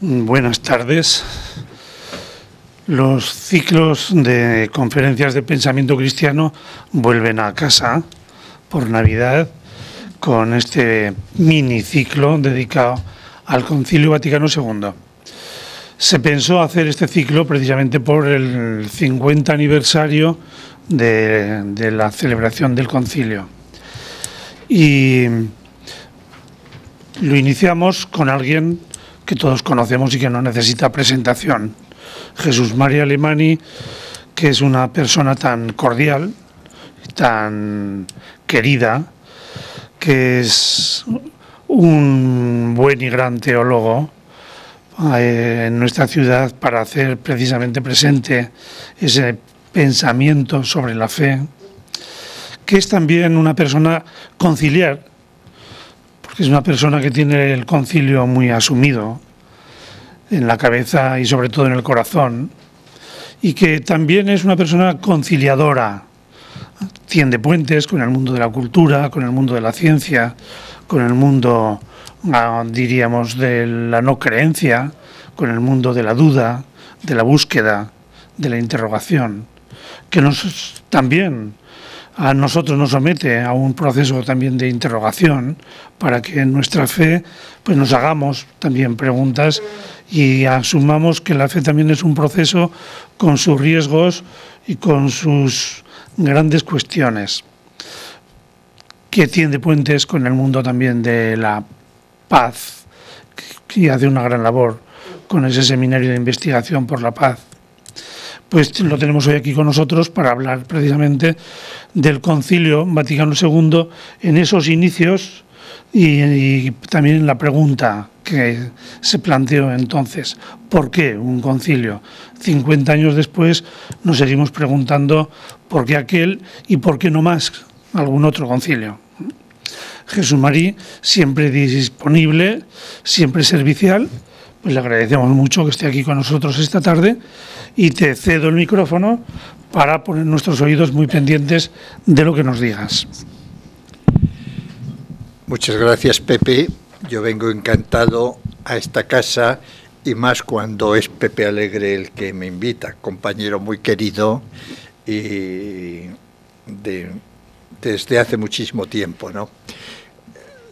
Buenas tardes. Los ciclos de conferencias de pensamiento cristiano vuelven a casa por Navidad con este miniciclo dedicado al Concilio Vaticano II. Se pensó hacer este ciclo precisamente por el 50 aniversario de la celebración del concilio. Y lo iniciamos con alguien que todos conocemos y que no necesita presentación. Jesús María Alemany, que es una persona tan cordial, tan querida, que es un buen y gran teólogo en nuestra ciudad para hacer precisamente presente ese pensamiento sobre la fe, que es también una persona conciliar, porque es una persona que tiene el concilio muy asumido en la cabeza y sobre todo en el corazón, y que también es una persona conciliadora, tiende puentes con el mundo de la cultura, con el mundo de la ciencia, con el mundo, diríamos, de la no creencia, con el mundo de la duda, de la búsqueda, de la interrogación, que también a nosotros nos somete a un proceso también de interrogación para que en nuestra fe pues nos hagamos también preguntas y asumamos que la fe también es un proceso con sus riesgos y con sus grandes cuestiones, que tiende puentes con el mundo también de la paz, que hace una gran labor con ese seminario de investigación por la paz. Pues lo tenemos hoy aquí con nosotros para hablar precisamente del Concilio Vaticano II en esos inicios y también la pregunta que se planteó entonces: ¿por qué un concilio? 50 años después nos seguimos preguntando por qué aquel y por qué no más algún otro concilio. Jesús María, siempre disponible, siempre servicial, pues le agradecemos mucho que esté aquí con nosotros esta tarde y te cedo el micrófono para poner nuestros oídos muy pendientes de lo que nos digas. Muchas gracias, Pepe. Yo vengo encantado a esta casa y más cuando es Pepe Alegre el que me invita, compañero muy querido y desde hace muchísimo tiempo, ¿no?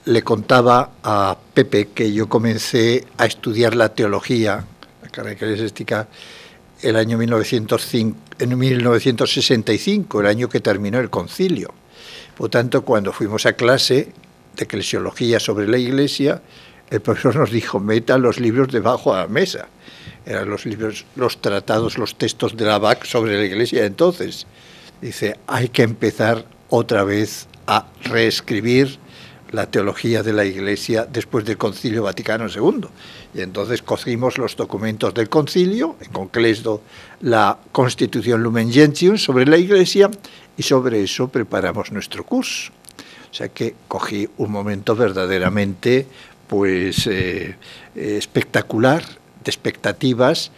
Le contaba a Pepe que yo comencé a estudiar la teología, la carrera eclesiástica, el año 1965, el año que terminó el concilio. Por tanto, cuando fuimos a clase de eclesiología sobre la Iglesia, el profesor nos dijo: meta los libros debajo de la mesa. Eran los libros, los tratados, los textos de la BAC sobre la Iglesia de entonces. Dice, hay que empezar otra vez a reescribir la teología de la Iglesia después del Concilio Vaticano II. Y entonces cogimos los documentos del concilio, en concreto la Constitución Lumen Gentium sobre la Iglesia, y sobre eso preparamos nuestro curso. O sea que cogí un momento verdaderamente pues espectacular, de expectativas,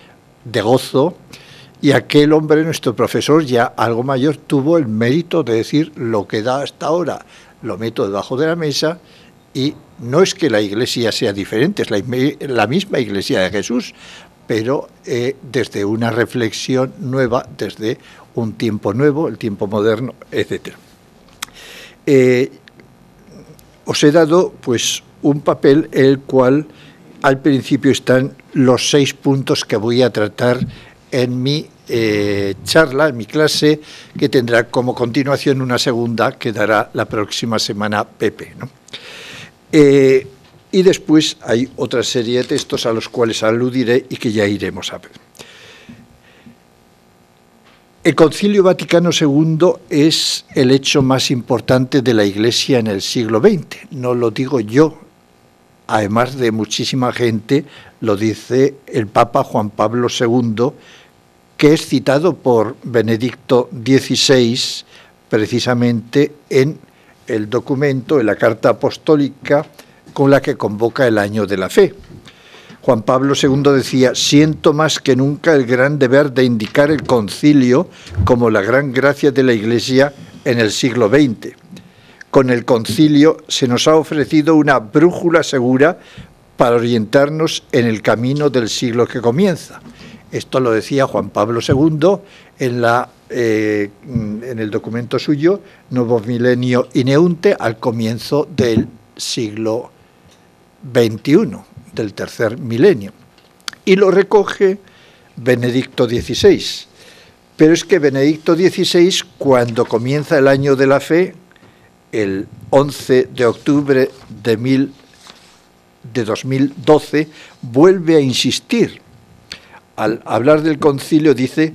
de gozo, y aquel hombre, nuestro profesor, ya algo mayor, tuvo el mérito de decir: lo que da hasta ahora lo meto debajo de la mesa, y no es que la Iglesia sea diferente, es la misma Iglesia de Jesús, pero desde una reflexión nueva, desde un tiempo nuevo, el tiempo moderno, etc. Os he dado pues un papel en el cual al principio están los 6 puntos que voy a tratar en mi charla, en mi clase, que tendrá como continuación una segunda que dará la próxima semana Pepe, ¿no? Y después hay otra serie de textos a los cuales aludiré y que ya iremos a ver. El Concilio Vaticano II es el hecho más importante de la Iglesia en el siglo XX. No lo digo yo, además de muchísima gente, lo dice el Papa Juan Pablo II, que es citado por Benedicto XVI precisamente en el documento, en la carta apostólica con la que convoca el Año de la Fe. Juan Pablo II decía: siento más que nunca el gran deber de indicar el concilio como la gran gracia de la Iglesia en el siglo XX. Con el concilio se nos ha ofrecido una brújula segura para orientarnos en el camino del siglo que comienza. Esto lo decía Juan Pablo II en el documento suyo, Nuevo Milenio Ineunte, al comienzo del siglo XXI, del tercer milenio. Y lo recoge Benedicto XVI. Pero es que Benedicto XVI, cuando comienza el año de la fe, el 11 de octubre de 2012, vuelve a insistir. Al hablar del concilio dice: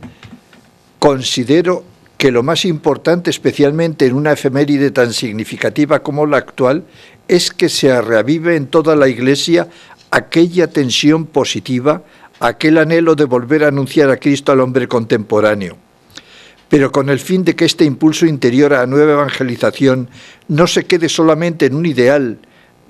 considero que lo más importante, especialmente en una efeméride tan significativa como la actual, es que se reavive en toda la Iglesia aquella tensión positiva, aquel anhelo de volver a anunciar a Cristo al hombre contemporáneo. Pero con el fin de que este impulso interior a la nueva evangelización no se quede solamente en un ideal,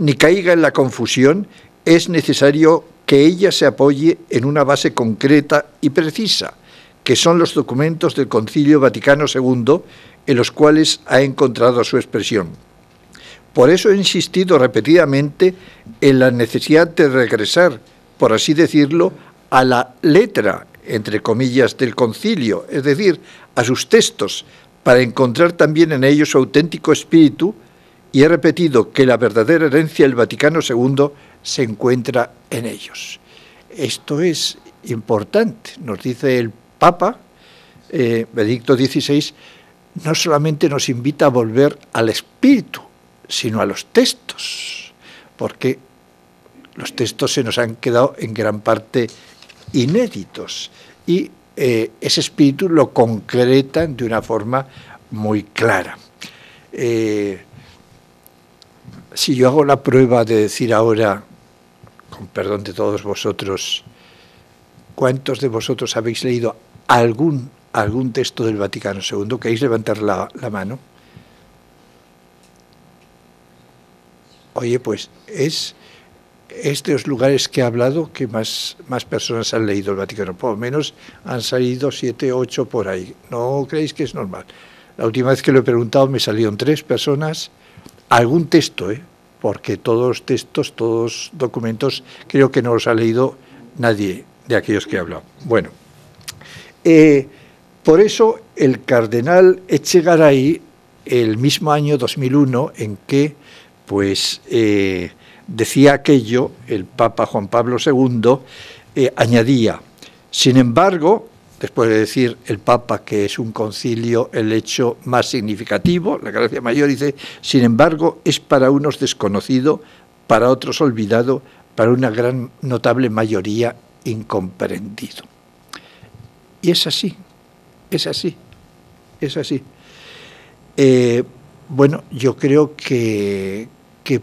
ni caiga en la confusión, es necesario que ella se apoye en una base concreta y precisa, que son los documentos del Concilio Vaticano II, en los cuales ha encontrado su expresión. Por eso he insistido repetidamente en la necesidad de regresar, por así decirlo, a la letra, entre comillas, del concilio, es decir, a sus textos, para encontrar también en ellos su auténtico espíritu, y he repetido que la verdadera herencia del Vaticano II se encuentra en ellos. Esto es importante, nos dice el Papa, Benedicto XVI, no solamente nos invita a volver al espíritu, sino a los textos, porque los textos se nos han quedado en gran parte inéditos, y ese espíritu lo concretan de una forma muy clara. Si yo hago la prueba de decir ahora, con perdón de todos vosotros, ¿cuántos de vosotros habéis leído algún texto del Vaticano II? ¿Queréis levantar la mano? Oye, pues es de los lugares que he hablado que más personas han leído el Vaticano. Por lo menos han salido 7, 8 por ahí. ¿No creéis que es normal? La última vez que lo he preguntado me salieron 3 personas. Algún texto, porque todos textos, todos documentos, creo que no los ha leído nadie de aquellos que he hablado. Bueno, por eso el cardenal Echegaray, el mismo año 2001 en que decía aquello, el Papa Juan Pablo II, añadía: sin embargo, después de decir el Papa que es un concilio el hecho más significativo, la gracia mayor, dice: sin embargo, es para unos desconocido, para otros olvidado, para una gran notable mayoría incomprendido. Y es así, es así, es así. Bueno, yo creo que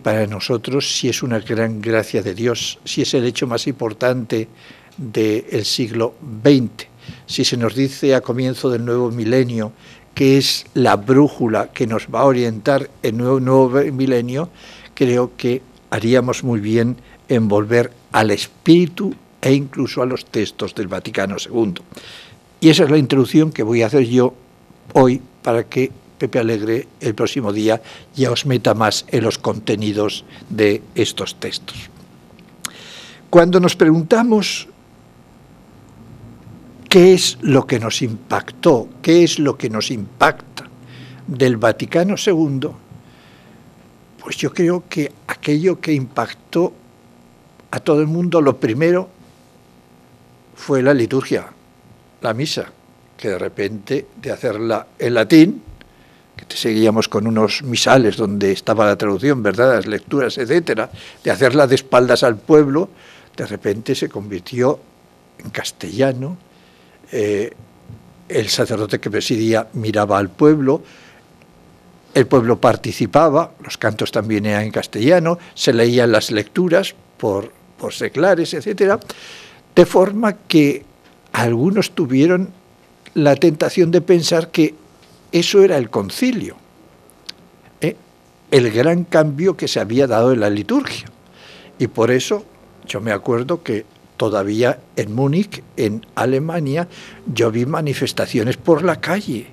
para nosotros sí es una gran gracia de Dios, sí es el hecho más importante del siglo XX. Si se nos dice a comienzo del nuevo milenio que es la brújula que nos va a orientar el nuevo milenio, creo que haríamos muy bien en volver al espíritu e incluso a los textos del Vaticano II. Y esa es la introducción que voy a hacer yo hoy para que Pepe Alegre el próximo día ya os meta más en los contenidos de estos textos. Cuando nos preguntamos qué es lo que nos impactó, qué es lo que nos impacta del Vaticano II, pues yo creo que aquello que impactó a todo el mundo, lo primero fue la liturgia, la misa, que de repente de hacerla en latín, que seguíamos con unos misales donde estaba la traducción, ¿verdad?, las lecturas, etcétera, de hacerla de espaldas al pueblo, de repente se convirtió en castellano. El sacerdote que presidía miraba al pueblo, el pueblo participaba, los cantos también eran en castellano, se leían las lecturas por seglares, etcétera, de forma que algunos tuvieron la tentación de pensar que eso era el concilio, el gran cambio que se había dado en la liturgia. Y por eso yo me acuerdo que todavía en Múnich, en Alemania, yo vi manifestaciones por la calle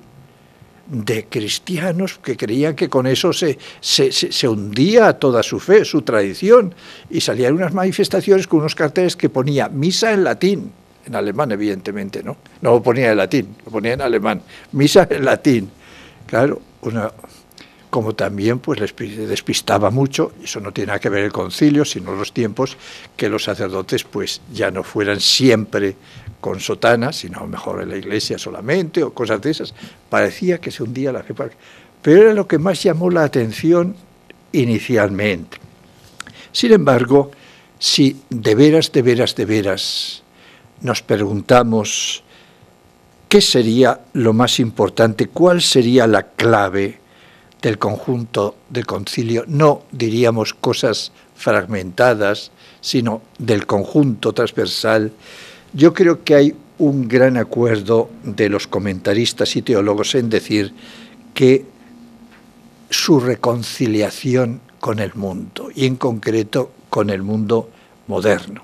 de cristianos que creían que con eso se hundía toda su fe, su tradición, y salían unas manifestaciones con unos carteles que ponía misa en latín, en alemán evidentemente, ¿no? No lo ponía en latín, lo ponía en alemán, misa en latín. Claro, como también pues les despistaba mucho, eso no tiene nada que ver el concilio, sino los tiempos, que los sacerdotes pues ya no fueran siempre con sotana, sino mejor en la iglesia solamente, o cosas de esas. Parecía que se hundía la fe. Pero era lo que más llamó la atención inicialmente. Sin embargo, si de veras nos preguntamos qué sería lo más importante, cuál sería la clave del conjunto del concilio, no diríamos cosas fragmentadas, sino del conjunto transversal, yo creo que hay un gran acuerdo de los comentaristas y teólogos en decir que su reconciliación con el mundo, y en concreto con el mundo moderno,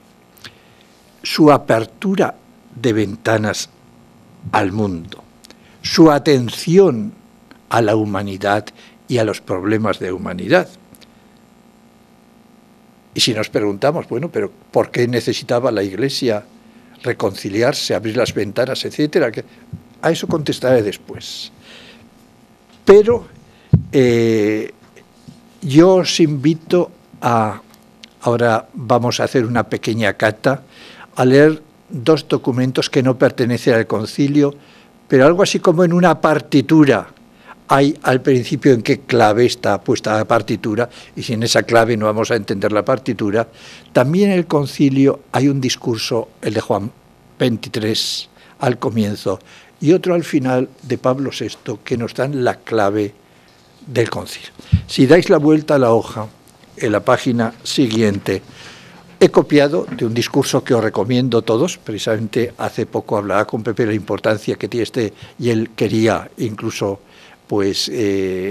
su apertura de ventanas al mundo, su atención a la humanidad y a los problemas de humanidad. Y si nos preguntamos, bueno, pero ¿por qué necesitaba la Iglesia reconciliarse, abrir las ventanas, etcétera? A eso contestaré después. Pero yo os invito ahora vamos a hacer una pequeña cata, a leer dos documentos que no pertenecen al concilio, pero algo así como en una partitura. Hay al principio en qué clave está puesta la partitura, y sin esa clave no vamos a entender la partitura. También en el concilio hay un discurso, el de Juan 23, al comienzo, y otro al final de Pablo VI, que nos dan la clave del concilio. Si dais la vuelta a la hoja, en la página siguiente, he copiado de un discurso que os recomiendo a todos. Precisamente hace poco hablaba con Pepe de la importancia que tiene y él quería incluso pues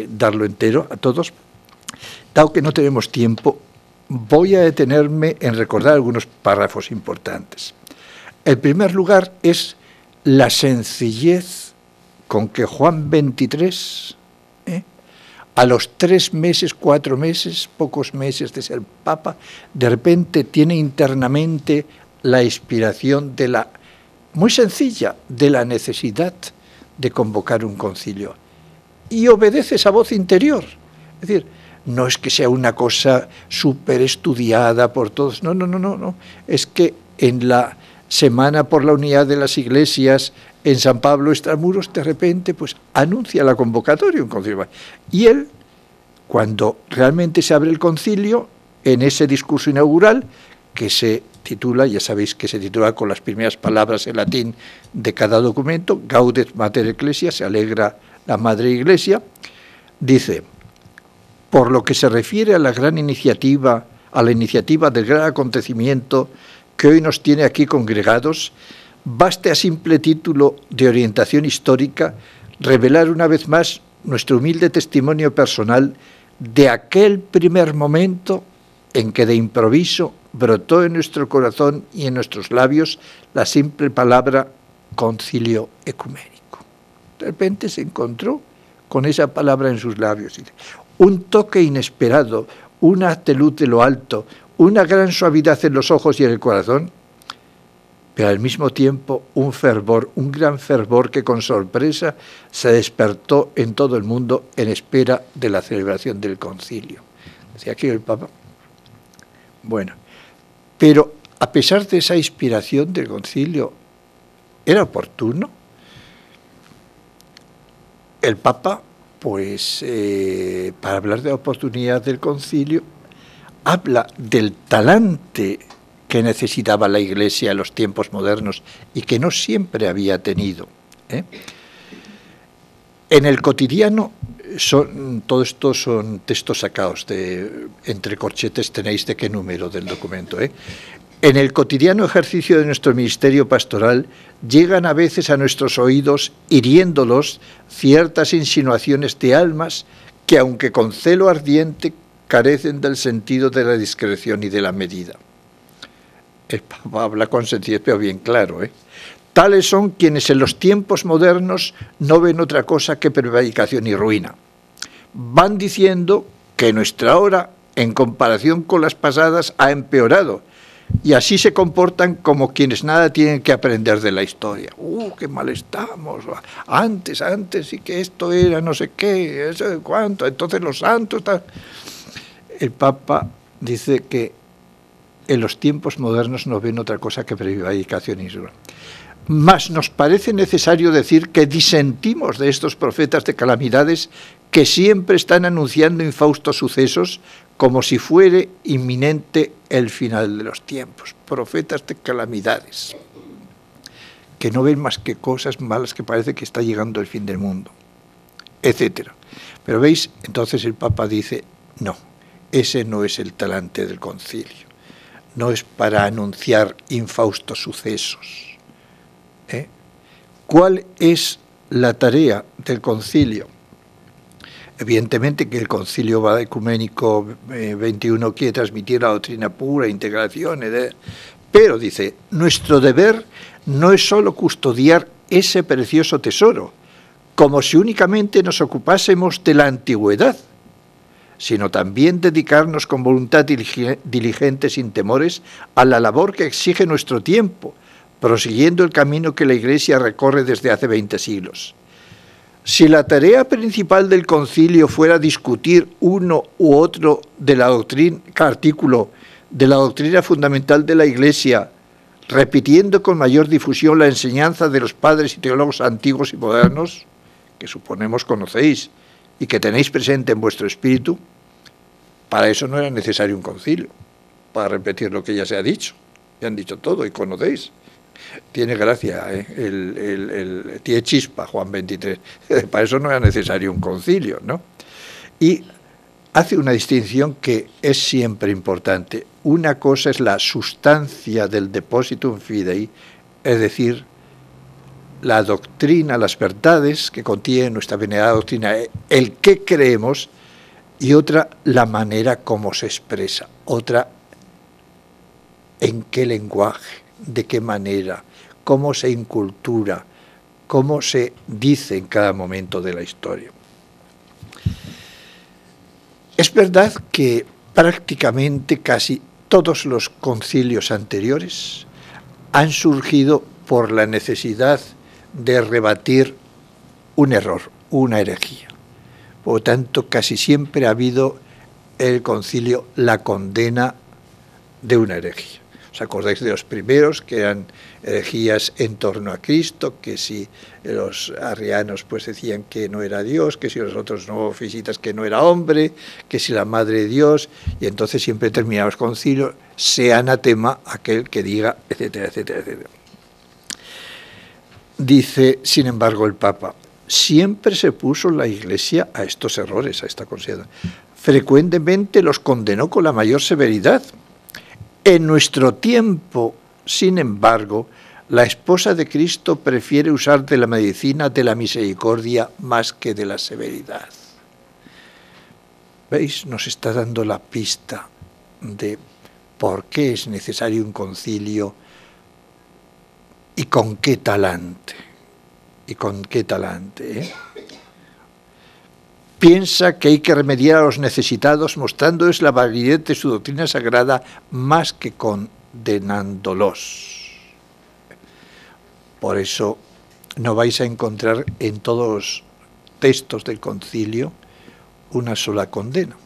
darlo entero a todos. Dado que no tenemos tiempo, voy a detenerme en recordar algunos párrafos importantes. El primer lugar es la sencillez con que Juan 23, a los 3 meses, 4 meses, pocos meses de ser Papa, de repente tiene internamente la inspiración muy sencilla, de la necesidad de convocar un concilio. Y obedece esa voz interior. Es decir, no es que sea una cosa súper estudiada por todos, no. Es que en la Semana por la Unidad de las Iglesias, en San Pablo Extramuros, de repente, pues anuncia la convocatoria un concilio. Y él, cuando realmente se abre el concilio, en ese discurso inaugural, que se titula, ya sabéis que se titula con las primeras palabras en latín de cada documento, Gaudet Mater Ecclesia, se alegra la Madre Iglesia, dice: por lo que se refiere a la iniciativa del gran acontecimiento que hoy nos tiene aquí congregados, baste a simple título de orientación histórica revelar una vez más nuestro humilde testimonio personal de aquel primer momento en que de improviso brotó en nuestro corazón y en nuestros labios la simple palabra concilio ecuménico. De repente se encontró con esa palabra en sus labios. Un toque inesperado, un haz de luz de lo alto, una gran suavidad en los ojos y en el corazón, pero al mismo tiempo un fervor, un gran fervor que con sorpresa se despertó en todo el mundo en espera de la celebración del concilio. Decía aquí el Papa. Bueno, pero a pesar de esa inspiración del concilio, ¿era oportuno? El Papa, pues, para hablar de la oportunidad del concilio, habla del talante que necesitaba la Iglesia en los tiempos modernos y que no siempre había tenido. En el cotidiano, todo esto son textos sacados entre corchetes, tenéis de qué número del documento. En el cotidiano ejercicio de nuestro ministerio pastoral llegan a veces a nuestros oídos, hiriéndolos, ciertas insinuaciones de almas que, aunque con celo ardiente, carecen del sentido de la discreción y de la medida. El Papa habla con sencillez, pero bien claro. Tales son quienes en los tiempos modernos no ven otra cosa que prevaricación y ruina. Van diciendo que nuestra hora, en comparación con las pasadas, ha empeorado, y así se comportan como quienes nada tienen que aprender de la historia. ¡Qué mal estamos! Antes, y que esto era no sé qué, eso de cuánto, entonces los santos... Tal. El Papa dice que en los tiempos modernos no ven otra cosa que prevaricación y ruina. Mas nos parece necesario decir que disentimos de estos profetas de calamidades que siempre están anunciando infaustos sucesos como si fuere inminente el final de los tiempos. Profetas de calamidades, que no ven más que cosas malas, que parece que está llegando el fin del mundo, etc. Pero veis, entonces el Papa dice, no, ese no es el talante del concilio, no es para anunciar infaustos sucesos. ¿Cuál es la tarea del concilio? Evidentemente que el Concilio Ecuménico 21 quiere transmitir la doctrina pura, integración, pero dice, nuestro deber no es solo custodiar ese precioso tesoro, como si únicamente nos ocupásemos de la antigüedad, sino también dedicarnos con voluntad diligente, sin temores, a la labor que exige nuestro tiempo, prosiguiendo el camino que la Iglesia recorre desde hace 20 siglos. Si la tarea principal del concilio fuera discutir uno u otro de la doctrina, artículo de la doctrina fundamental de la Iglesia, repitiendo con mayor difusión la enseñanza de los padres y teólogos antiguos y modernos, que suponemos conocéis y que tenéis presente en vuestro espíritu, para eso no era necesario un concilio, para repetir lo que ya se ha dicho. Ya han dicho todo y conocéis. Tiene gracia, tiene chispa Juan 23. Para eso no era necesario un concilio, ¿no? Y hace una distinción que es siempre importante. Una cosa es la sustancia del depositum fidei, es decir, la doctrina, las verdades que contiene nuestra venerada doctrina, el que creemos, y otra, la manera como se expresa, otra, en qué lenguaje, de qué manera, cómo se incultura, cómo se dice en cada momento de la historia. Es verdad que prácticamente casi todos los concilios anteriores han surgido por la necesidad de rebatir un error, una herejía. Por lo tanto, casi siempre ha habido en el concilio la condena de una herejía. ¿Os acordáis de los primeros, que eran herejías en torno a Cristo, que si los arrianos pues decían que no era Dios, que si los otros novofisitas que no era hombre, que si la madre de Dios, y entonces siempre terminaban los concilios, sea anatema aquel que diga, etcétera, etcétera, etcétera. Dice, sin embargo, el Papa, siempre se puso la Iglesia a estos errores, a esta consideración. Frecuentemente los condenó con la mayor severidad. En nuestro tiempo, sin embargo, la esposa de Cristo prefiere usar de la medicina de la misericordia más que de la severidad. ¿Veis? Nos está dando la pista de por qué es necesario un concilio y con qué talante. Y con qué talante, ¿eh? Piensa que hay que remediar a los necesitados mostrándoles la validez de su doctrina sagrada más que condenándolos. Por eso no vais a encontrar en todos los textos del concilio una sola condena.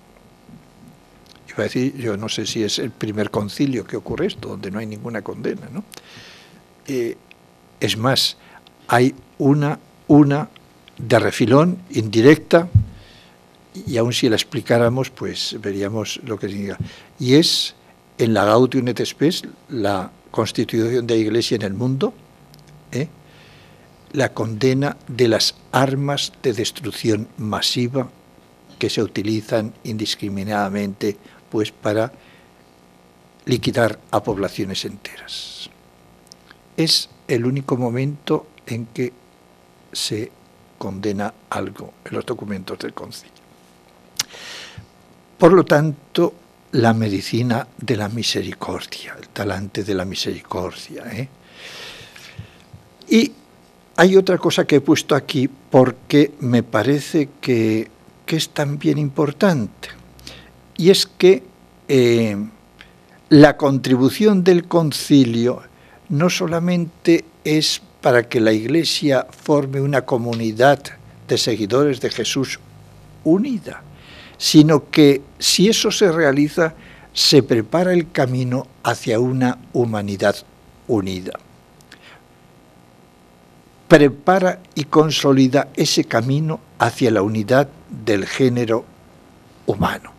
Iba a decir, yo no sé si es el primer concilio que ocurre esto, donde no hay ninguna condena, ¿no? Es más, hay una de refilón, indirecta, y aun si la explicáramos, pues veríamos lo que significa. Y es en la Gaudium et Spes, la constitución de la Iglesia en el mundo, la condena de las armas de destrucción masiva que se utilizan indiscriminadamente pues para liquidar a poblaciones enteras. Es el único momento en que se condena algo en los documentos del concilio. Por lo tanto, la medicina de la misericordia, el talante de la misericordia, Y hay otra cosa que he puesto aquí porque me parece que es también importante, y es que la contribución del concilio no solamente es para que la Iglesia forme una comunidad de seguidores de Jesús unida, sino que si eso se realiza, se prepara el camino hacia una humanidad unida. Prepara y consolida ese camino hacia la unidad del género humano.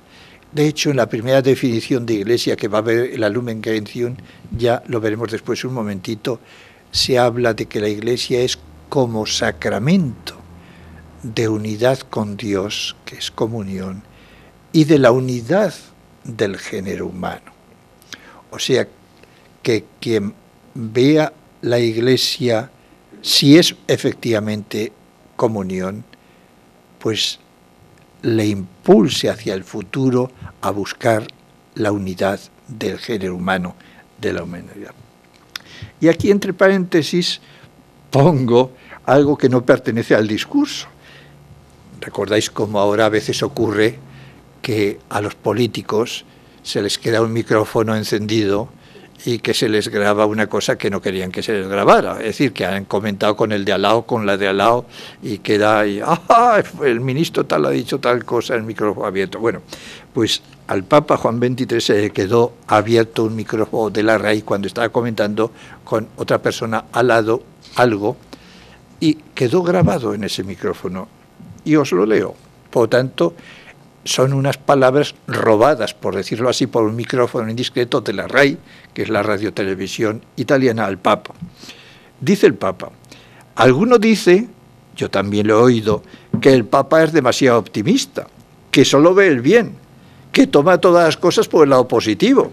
De hecho, en la primera definición de Iglesia que va a ver la Lumen Gentium, ya lo veremos después un momentito, se habla de que la Iglesia es como sacramento de unidad con Dios, que es comunión, y de la unidad del género humano. O sea, que quien vea la Iglesia, si es efectivamente comunión, pues le impulse hacia el futuro a buscar la unidad del género humano, de la humanidad. Y aquí, entre paréntesis, pongo algo que no pertenece al discurso. ¿Recordáis cómo ahora a veces ocurre que a los políticos se les queda un micrófono encendido y que se les graba una cosa que no querían que se les grabara? Es decir, que han comentado con el de al lado, con la de al lado, y queda ahí, el ministro tal ha dicho tal cosa, el micrófono abierto. Bueno, pues al Papa Juan XXIII se le quedó abierto un micrófono de la RAI cuando estaba comentando con otra persona al lado algo, y quedó grabado en ese micrófono. Y os lo leo. Por lo tanto, son unas palabras robadas, por decirlo así, por un micrófono indiscreto de la RAI, que es la radiotelevisión italiana, al Papa. Dice el Papa: alguno dice, yo también lo he oído, que el Papa es demasiado optimista, que solo ve el bien, que toma todas las cosas por el lado positivo.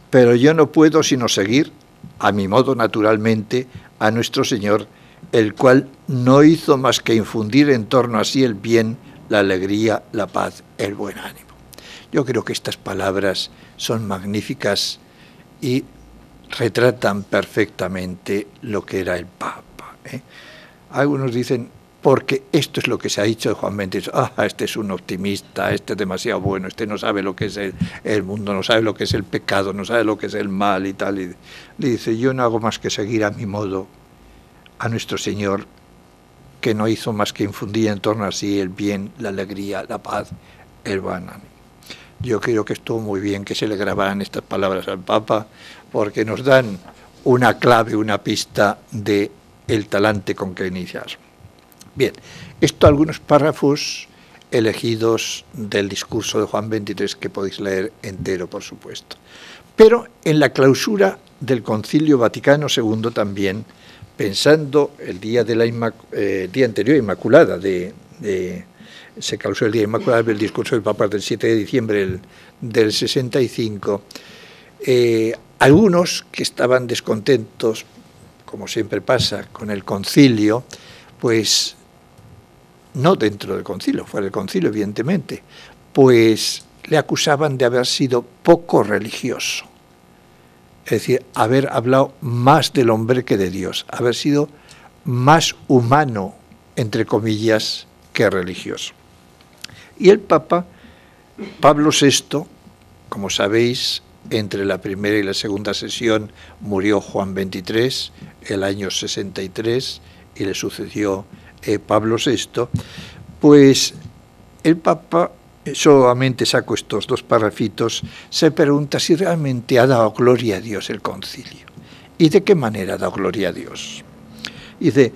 Pero yo no puedo sino seguir, a mi modo naturalmente, a nuestro Señor, el cual no hizo más que infundir en torno a sí el bien, la alegría, la paz, el buen ánimo. Yo creo que estas palabras son magníficas y retratan perfectamente lo que era el Papa. Algunos dicen, porque esto es lo que se ha dicho de Juan XXIII, este es un optimista, este es demasiado bueno, este no sabe lo que es el mundo, no sabe lo que es el pecado, no sabe lo que es el mal y tal. Y le dice, yo no hago más que seguir a mi modo a nuestro Señor, que no hizo más que infundir en torno a sí el bien, la alegría, la paz, el buen ánimo. Yo creo que estuvo muy bien que se le grabaran estas palabras al Papa, porque nos dan una clave, una pista de el talante con que iniciar. Bien, esto algunos párrafos elegidos del discurso de Juan XXIII, que podéis leer entero, por supuesto. Pero en la clausura del Concilio Vaticano II también, pensando el día de día anterior, Inmaculada, se clausuró el día Inmaculada, el discurso del Papa del 7 de diciembre del 65, algunos que estaban descontentos, como siempre pasa con el concilio, pues no dentro del concilio, fuera del concilio evidentemente, pues le acusaban de haber sido poco religioso. Es decir, haber hablado más del hombre que de Dios, haber sido más humano, entre comillas, que religioso. Y el Papa, Pablo VI, como sabéis, entre la primera y la segunda sesión murió Juan XXIII, el año 63, y le sucedió Pablo VI, pues el Papa, solamente saco estos dos parrafitos, se pregunta si realmente ha dado gloria a Dios el concilio. ¿Y de qué manera ha dado gloria a Dios? Dice,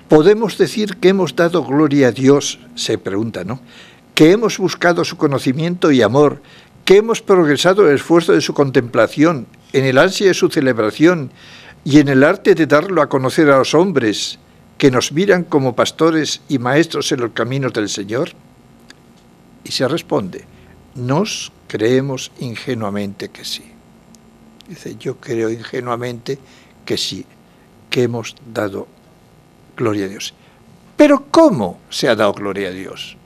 ¿podemos decir que hemos dado gloria a Dios? Se pregunta, ¿no? Que hemos buscado su conocimiento y amor, que hemos progresado en el esfuerzo de su contemplación, en el ansia de su celebración y en el arte de darlo a conocer a los hombres que nos miran como pastores y maestros en los caminos del Señor. Y se responde, nos creemos ingenuamente que sí. Dice, yo creo ingenuamente que sí, que hemos dado gloria a Dios. Pero ¿cómo se ha dado gloria a Dios?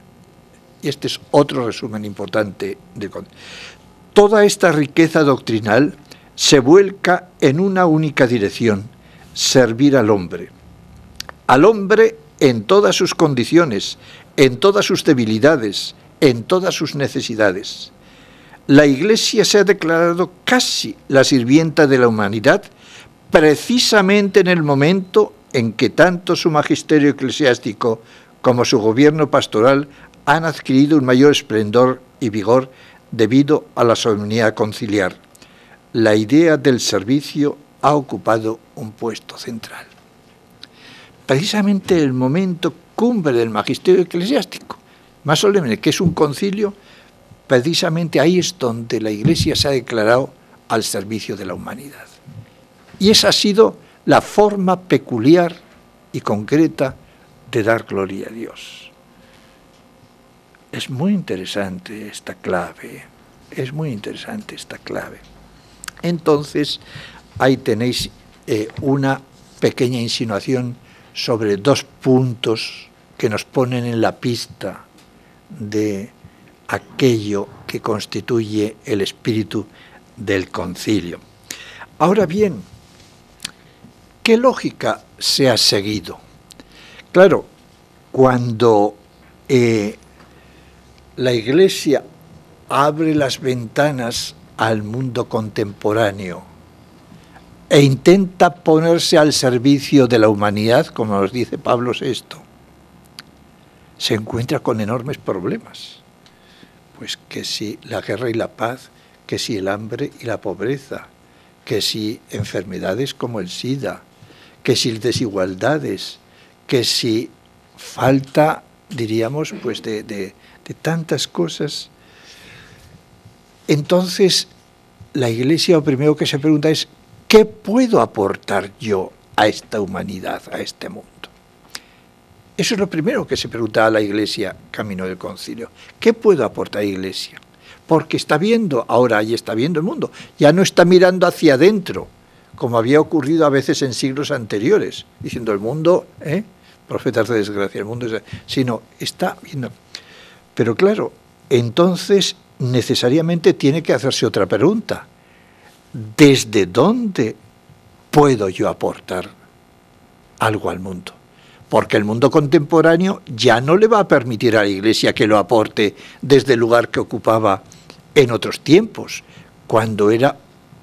Y este es otro resumen importante del concilio. Toda esta riqueza doctrinal se vuelca en una única dirección, servir al hombre en todas sus condiciones, en todas sus debilidades, en todas sus necesidades. La Iglesia se ha declarado casi la sirvienta de la humanidad, precisamente en el momento en que tanto su magisterio eclesiástico como su gobierno pastoral han adquirido un mayor esplendor y vigor debido a la solemnidad conciliar. La idea del servicio ha ocupado un puesto central. Precisamente el momento cumbre del magisterio eclesiástico, más solemne, que es un concilio, precisamente ahí es donde la Iglesia se ha declarado al servicio de la humanidad. Y esa ha sido la forma peculiar y concreta de dar gloria a Dios. Es muy interesante esta clave, es muy interesante esta clave. Entonces, ahí tenéis una pequeña insinuación sobre dos puntos que nos ponen en la pista de aquello que constituye el espíritu del concilio. Ahora bien, ¿qué lógica se ha seguido? Claro, cuando la Iglesia abre las ventanas al mundo contemporáneo e intenta ponerse al servicio de la humanidad, como nos dice Pablo VI, se encuentra con enormes problemas. Pues que si la guerra y la paz, que si el hambre y la pobreza, que si enfermedades como el SIDA, que si desigualdades, que si falta, diríamos, pues de tantas cosas. Entonces, la Iglesia lo primero que se pregunta es, ¿qué puedo aportar yo a esta humanidad, a este mundo? Eso es lo primero que se preguntaba la Iglesia camino del concilio. ¿Qué puedo aportar a la Iglesia? Porque está viendo, ahora ahí está viendo el mundo, ya no está mirando hacia adentro, como había ocurrido a veces en siglos anteriores, diciendo el mundo, profetas de desgracia, el mundo, sino está viendo. Pero claro, entonces necesariamente tiene que hacerse otra pregunta. ¿Desde dónde puedo yo aportar algo al mundo? Porque el mundo contemporáneo ya no le va a permitir a la Iglesia que lo aporte desde el lugar que ocupaba en otros tiempos, cuando era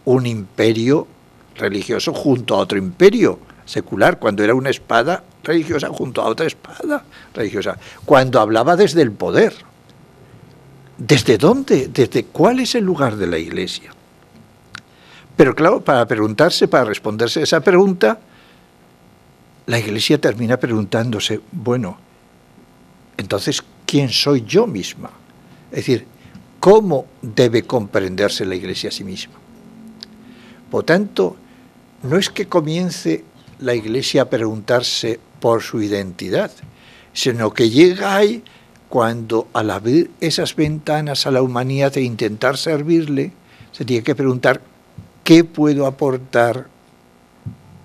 un imperio religioso junto a otro imperio secular, cuando era una espada religiosa junto a otra espada religiosa, cuando hablaba desde el poder. ¿Desde dónde? ¿Desde cuál es el lugar de la Iglesia? Pero claro, para responderse a esa pregunta, la Iglesia termina preguntándose, bueno, entonces, ¿quién soy yo misma? Es decir, ¿cómo debe comprenderse la Iglesia a sí misma? Por tanto, no es que comience la Iglesia a preguntarse por su identidad, sino que llega ahí cuando al abrir esas ventanas a la humanidad e intentar servirle, se tiene que preguntar, ¿qué puedo aportar?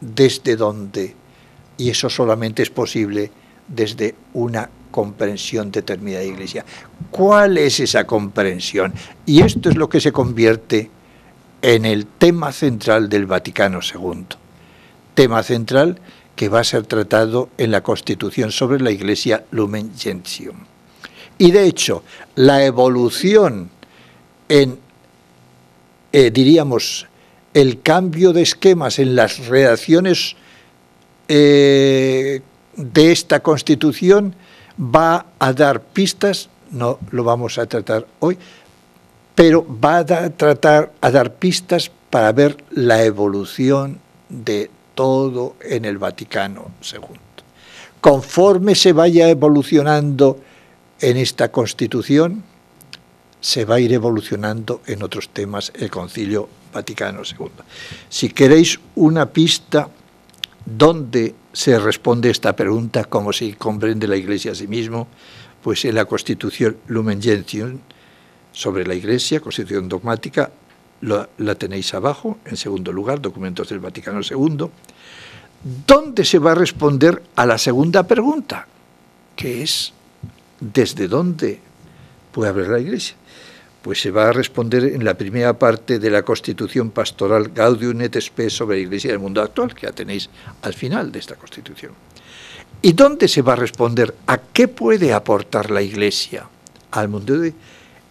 ¿Desde dónde? Y eso solamente es posible desde una comprensión determinada de la Iglesia. ¿Cuál es esa comprensión? Y esto es lo que se convierte en el tema central del Vaticano II. Tema central que va a ser tratado en la Constitución sobre la Iglesia Lumen Gentium. Y de hecho, la evolución en, diríamos, el cambio de esquemas en las redacciones de esta Constitución va a dar pistas, no lo vamos a tratar hoy, pero va a dar pistas para ver la evolución de todo en el Vaticano II. Conforme se vaya evolucionando en esta Constitución, se va a ir evolucionando en otros temas el Concilio Vaticano II. Si queréis una pista donde se responde esta pregunta, cómo se comprende la Iglesia a sí mismo, pues en la Constitución Lumen Gentium sobre la Iglesia, Constitución dogmática, la tenéis abajo, en segundo lugar, documentos del Vaticano II, donde se va a responder a la segunda pregunta, que es ¿desde dónde puede hablar la Iglesia? pues se va a responder en la primera parte de la Constitución Pastoral Gaudium et Spes sobre la Iglesia del mundo actual, que ya tenéis al final de esta Constitución. ¿Y dónde se va a responder a qué puede aportar la Iglesia al mundo de hoy?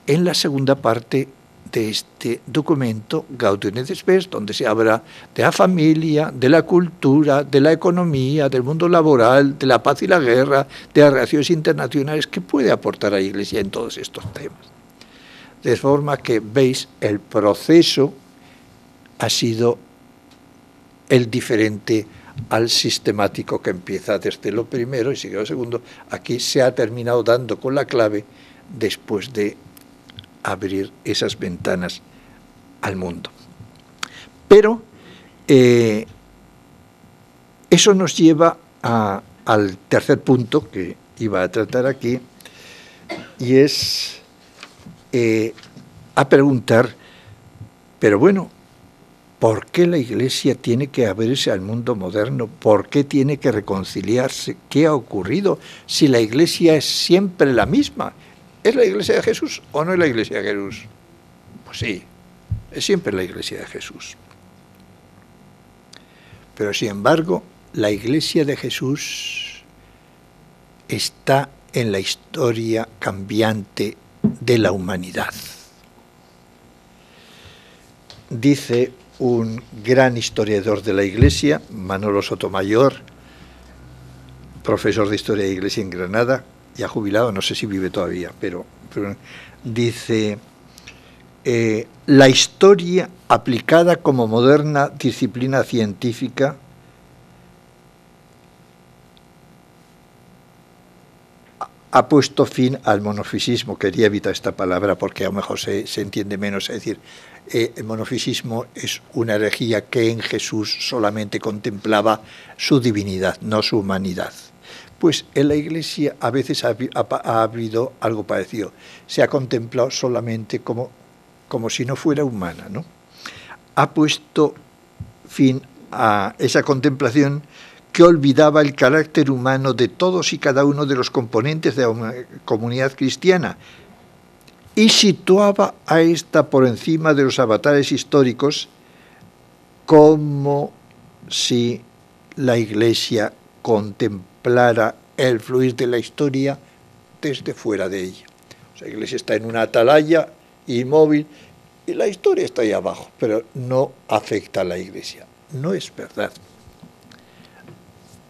En la segunda parte de este documento, Gaudium et Spes, donde se habla de la familia, de la cultura, de la economía, del mundo laboral, de la paz y la guerra, de las relaciones internacionales. ¿Qué puede aportar la Iglesia en todos estos temas? De forma que, veis, el proceso ha sido el diferente al sistemático que empieza desde lo primero y sigue lo segundo. Aquí se ha terminado dando con la clave después de abrir esas ventanas al mundo. Pero eso nos lleva al tercer punto que iba a tratar aquí, y es a preguntar, pero bueno, ¿por qué la Iglesia tiene que abrirse al mundo moderno? ¿Por qué tiene que reconciliarse? ¿Qué ha ocurrido? Si la Iglesia es siempre la misma. ¿Es la Iglesia de Jesús o no es la Iglesia de Jesús? Pues sí, es siempre la Iglesia de Jesús. Pero sin embargo, la Iglesia de Jesús está en la historia cambiante de la humanidad. Dice un gran historiador de la Iglesia, Manolo Sotomayor, profesor de Historia de la Iglesia en Granada, ya jubilado, no sé si vive todavía, pero dice, la historia aplicada como moderna disciplina científica ha puesto fin al monofisismo. Quería evitar esta palabra porque a lo mejor se entiende menos, es decir, el monofisismo es una herejía que en Jesús solamente contemplaba su divinidad, no su humanidad. Pues en la Iglesia a veces ha habido algo parecido. Se ha contemplado solamente como si no fuera humana, ¿no? Ha puesto fin a esa contemplación que olvidaba el carácter humano de todos y cada uno de los componentes de la comunidad cristiana y situaba a esta por encima de los avatares históricos, como si la Iglesia contemplara el fluir de la historia desde fuera de ella. O sea, la Iglesia está en una atalaya inmóvil y la historia está ahí abajo, pero no afecta a la Iglesia. No es verdad.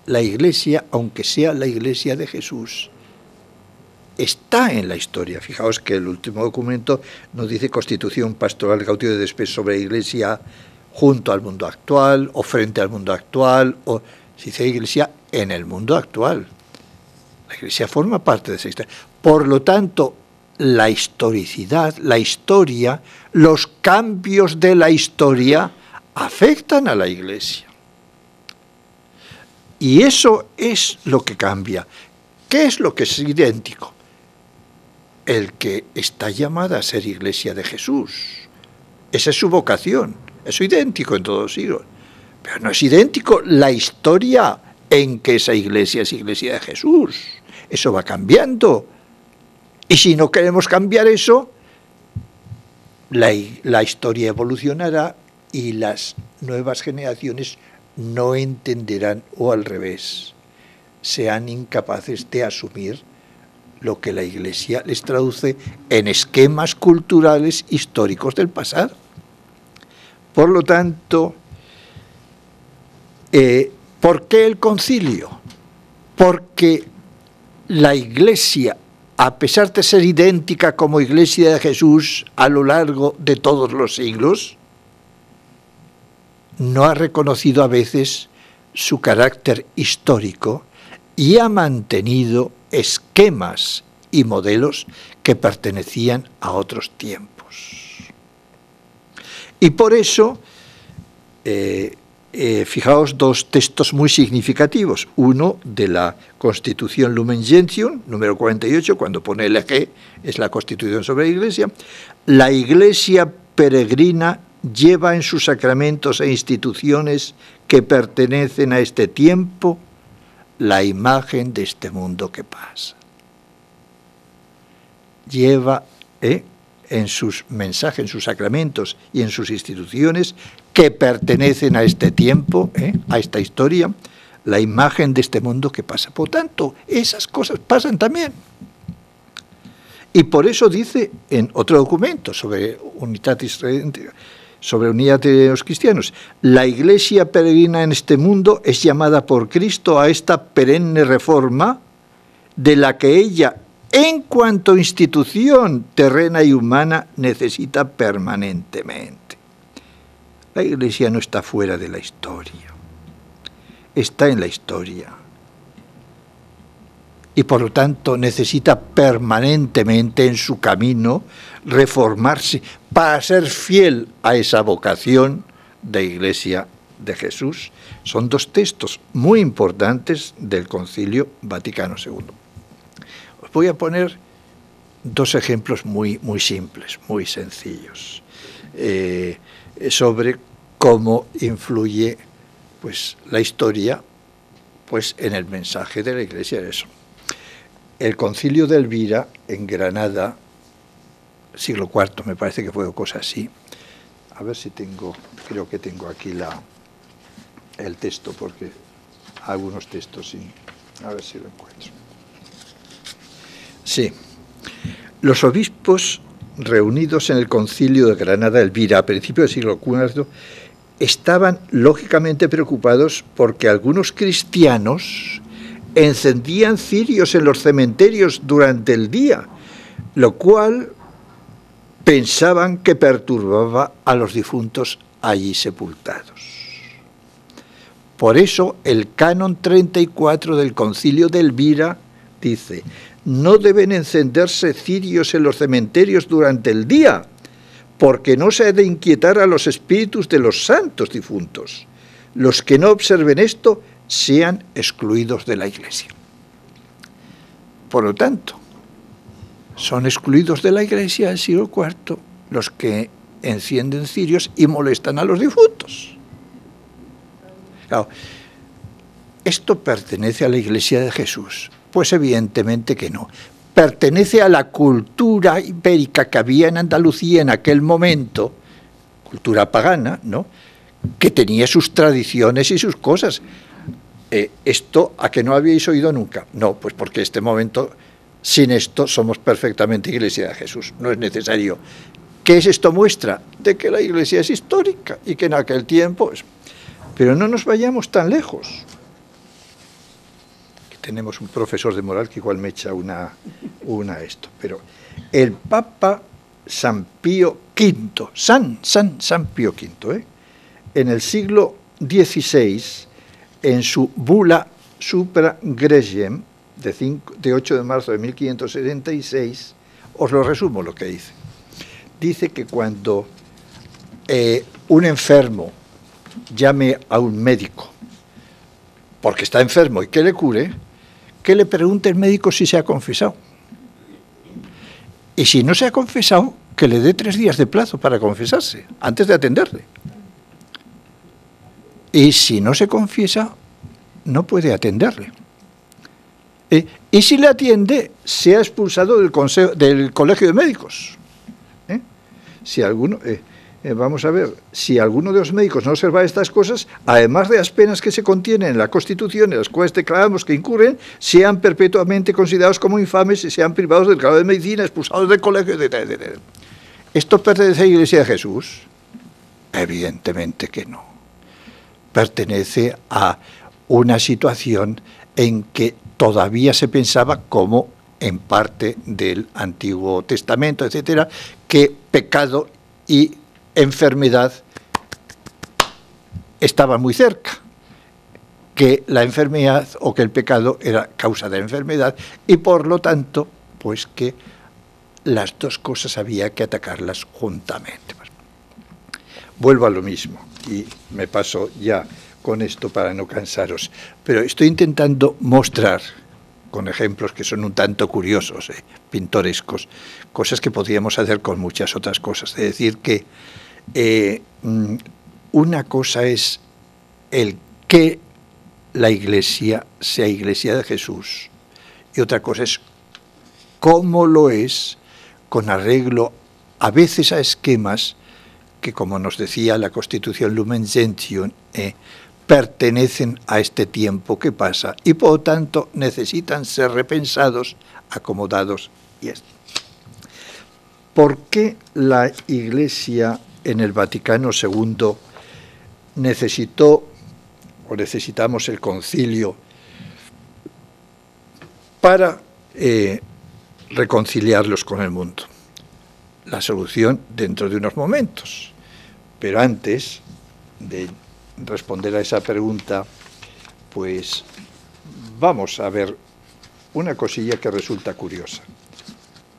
La Iglesia, aunque sea la Iglesia de Jesús, está en la historia. Fijaos que el último documento nos dice Constitución Pastoral Gaudium et Spes sobre la Iglesia junto al mundo actual o frente al mundo actual, o se dice Iglesia en el mundo actual. La Iglesia forma parte de esa historia. Por lo tanto, la historicidad, la historia, los cambios de la historia afectan a la Iglesia. Y eso es lo que cambia. ¿Qué es lo que es idéntico? El que está llamada a ser Iglesia de Jesús. Esa es su vocación. Es idéntico en todos los siglos. Pero no es idéntico la historia en que esa Iglesia es Iglesia de Jesús. Eso va cambiando. Y si no queremos cambiar eso, la historia evolucionará y las nuevas generaciones no entenderán, o al revés, sean incapaces de asumir lo que la Iglesia les traduce en esquemas culturales históricos del pasado. Por lo tanto, ¿por qué el concilio? Porque la Iglesia, a pesar de ser idéntica como Iglesia de Jesús a lo largo de todos los siglos, no ha reconocido a veces su carácter histórico y ha mantenido esquemas y modelos que pertenecían a otros tiempos. Y por eso, fijaos dos textos muy significativos. Uno de la Constitución Lumen Gentium, número 48, cuando pone el eje, es la Constitución sobre la Iglesia. La Iglesia peregrina lleva en sus sacramentos e instituciones que pertenecen a este tiempo la imagen de este mundo que pasa. Lleva en sus mensajes, en sus sacramentos y en sus instituciones que pertenecen a este tiempo, a esta historia, la imagen de este mundo que pasa. Por tanto, esas cosas pasan también. Y por eso dice en otro documento sobre unidad de los cristianos, la Iglesia peregrina en este mundo es llamada por Cristo a esta perenne reforma de la que ella, en cuanto a institución terrena y humana, necesita permanentemente. La Iglesia no está fuera de la historia, está en la historia. Y por lo tanto necesita permanentemente en su camino reformarse para ser fiel a esa vocación de Iglesia de Jesús. Son dos textos muy importantes del Concilio Vaticano II. Os voy a poner dos ejemplos muy simples, muy sencillos, sobre cómo influye pues, la historia pues, en el mensaje de la Iglesia de eso. El Concilio de Elvira, en Granada, siglo IV, me parece que fue cosa así. A ver si creo que tengo aquí el texto, porque algunos textos sí. A ver si lo encuentro. Sí. Los obispos reunidos en el Concilio de Granada, Elvira, a principios del siglo IV, estaban lógicamente preocupados porque algunos cristianos encendían cirios en los cementerios durante el día, lo cual pensaban que perturbaba a los difuntos allí sepultados. Por eso el Canon 34 del Concilio de Elvira dice: no deben encenderse cirios en los cementerios durante el día, porque no se ha de inquietar a los espíritus de los santos difuntos. Los que no observen esto sean excluidos de la Iglesia. Por lo tanto, son excluidos de la Iglesia del siglo IV los que encienden cirios y molestan a los difuntos. Claro, ¿esto pertenece a la Iglesia de Jesús? Pues evidentemente que no. Pertenece a la cultura ibérica que había en Andalucía en aquel momento, cultura pagana, ¿no?, que tenía sus tradiciones y sus cosas. ¿Esto a que no habíais oído nunca? No, pues porque en este momento, sin esto, somos perfectamente Iglesia de Jesús. No es necesario. ¿Qué es esto muestra? De que la Iglesia es histórica y que en aquel tiempo... Pero no nos vayamos tan lejos. Tenemos un profesor de moral que igual me echa una esto. Pero el Papa San Pío V, San Pío V, en el siglo XVI, en su bula Supra Gregem, de 8 de marzo de 1576, os lo resumo lo que dice. Dice que cuando un enfermo llame a un médico porque está enfermo y que le cure, que le pregunte el médico si se ha confesado. Y si no se ha confesado, que le dé 3 días de plazo para confesarse, antes de atenderle. Y si no se confiesa, no puede atenderle. Y si le atiende, se ha expulsado del colegio de médicos. Si alguno, vamos a ver, si alguno de los médicos no observa estas cosas, además de las penas que se contienen en la Constitución, en las cuales declaramos que incurren, sean perpetuamente considerados como infames y sean privados del grado de medicina, expulsados del colegio, etc. ¿Esto pertenece a la Iglesia de Jesús? Evidentemente que no. Pertenece a una situación en que todavía se pensaba, como en parte del Antiguo Testamento, etcétera, que pecado y enfermedad estaban muy cerca, que la enfermedad o que el pecado era causa de la enfermedad y por lo tanto, pues que las dos cosas había que atacarlas juntamente. Vuelvo a lo mismo y me paso ya con esto para no cansaros, pero estoy intentando mostrar con ejemplos que son un tanto curiosos, pintorescos, cosas que podríamos hacer con muchas otras cosas. Es decir, que una cosa es el que la Iglesia sea Iglesia de Jesús y otra cosa es cómo lo es con arreglo a veces a esquemas que, como nos decía la Constitución Lumen Gentium, pertenecen a este tiempo que pasa y por lo tanto necesitan ser repensados, acomodados y esto. ¿Por qué la Iglesia en el Vaticano II necesitamos el concilio para reconciliarlos con el mundo? La solución dentro de unos momentos. Pero antes de responder a esa pregunta, pues vamos a ver una cosilla que resulta curiosa.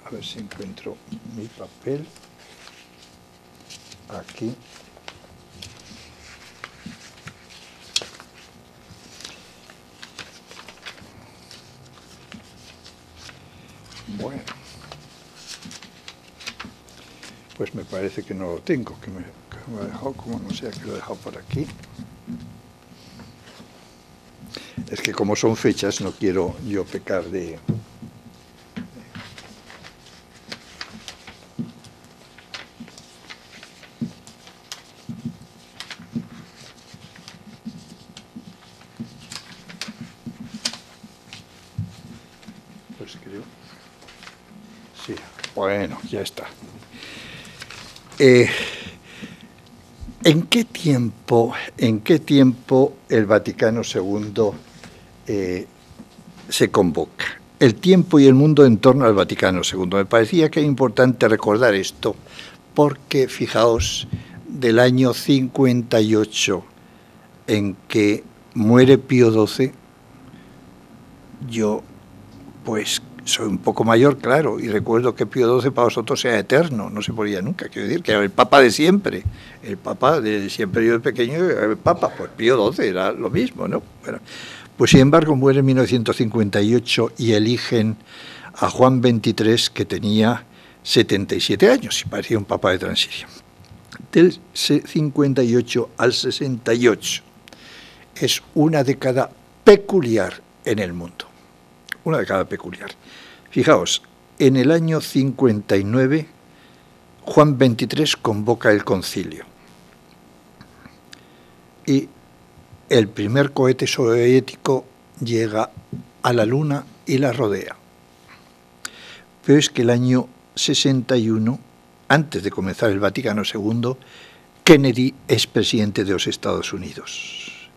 A ver si encuentro mi papel. Aquí. Bueno. Pues me parece que no lo tengo, que me lo he dejado, como no sea que lo he dejado por aquí. Es que como son fechas no quiero yo pecar de... Pues creo... Sí, bueno, ya está. ¿En qué tiempo el Vaticano II se convoca? El tiempo y el mundo en torno al Vaticano II. Me parecía que era importante recordar esto, porque fijaos, del año 58 en que muere Pío XII, yo pues soy un poco mayor, claro, y recuerdo que Pío XII para vosotros sea eterno, no se moría nunca, quiero decir, que era el Papa de siempre, el Papa de siempre, yo de pequeño era el Papa, pues Pío XII era lo mismo, ¿no? Bueno, pues sin embargo muere en 1958 y eligen a Juan XXIII, que tenía 77 años y parecía un Papa de transición. Del 58 al 68 es una década peculiar en el mundo, una década peculiar. Fijaos, en el año 59, Juan XXIII convoca el concilio y el primer cohete soviético llega a la Luna y la rodea. Pero es que el año 61, antes de comenzar el Vaticano II, Kennedy es presidente de los Estados Unidos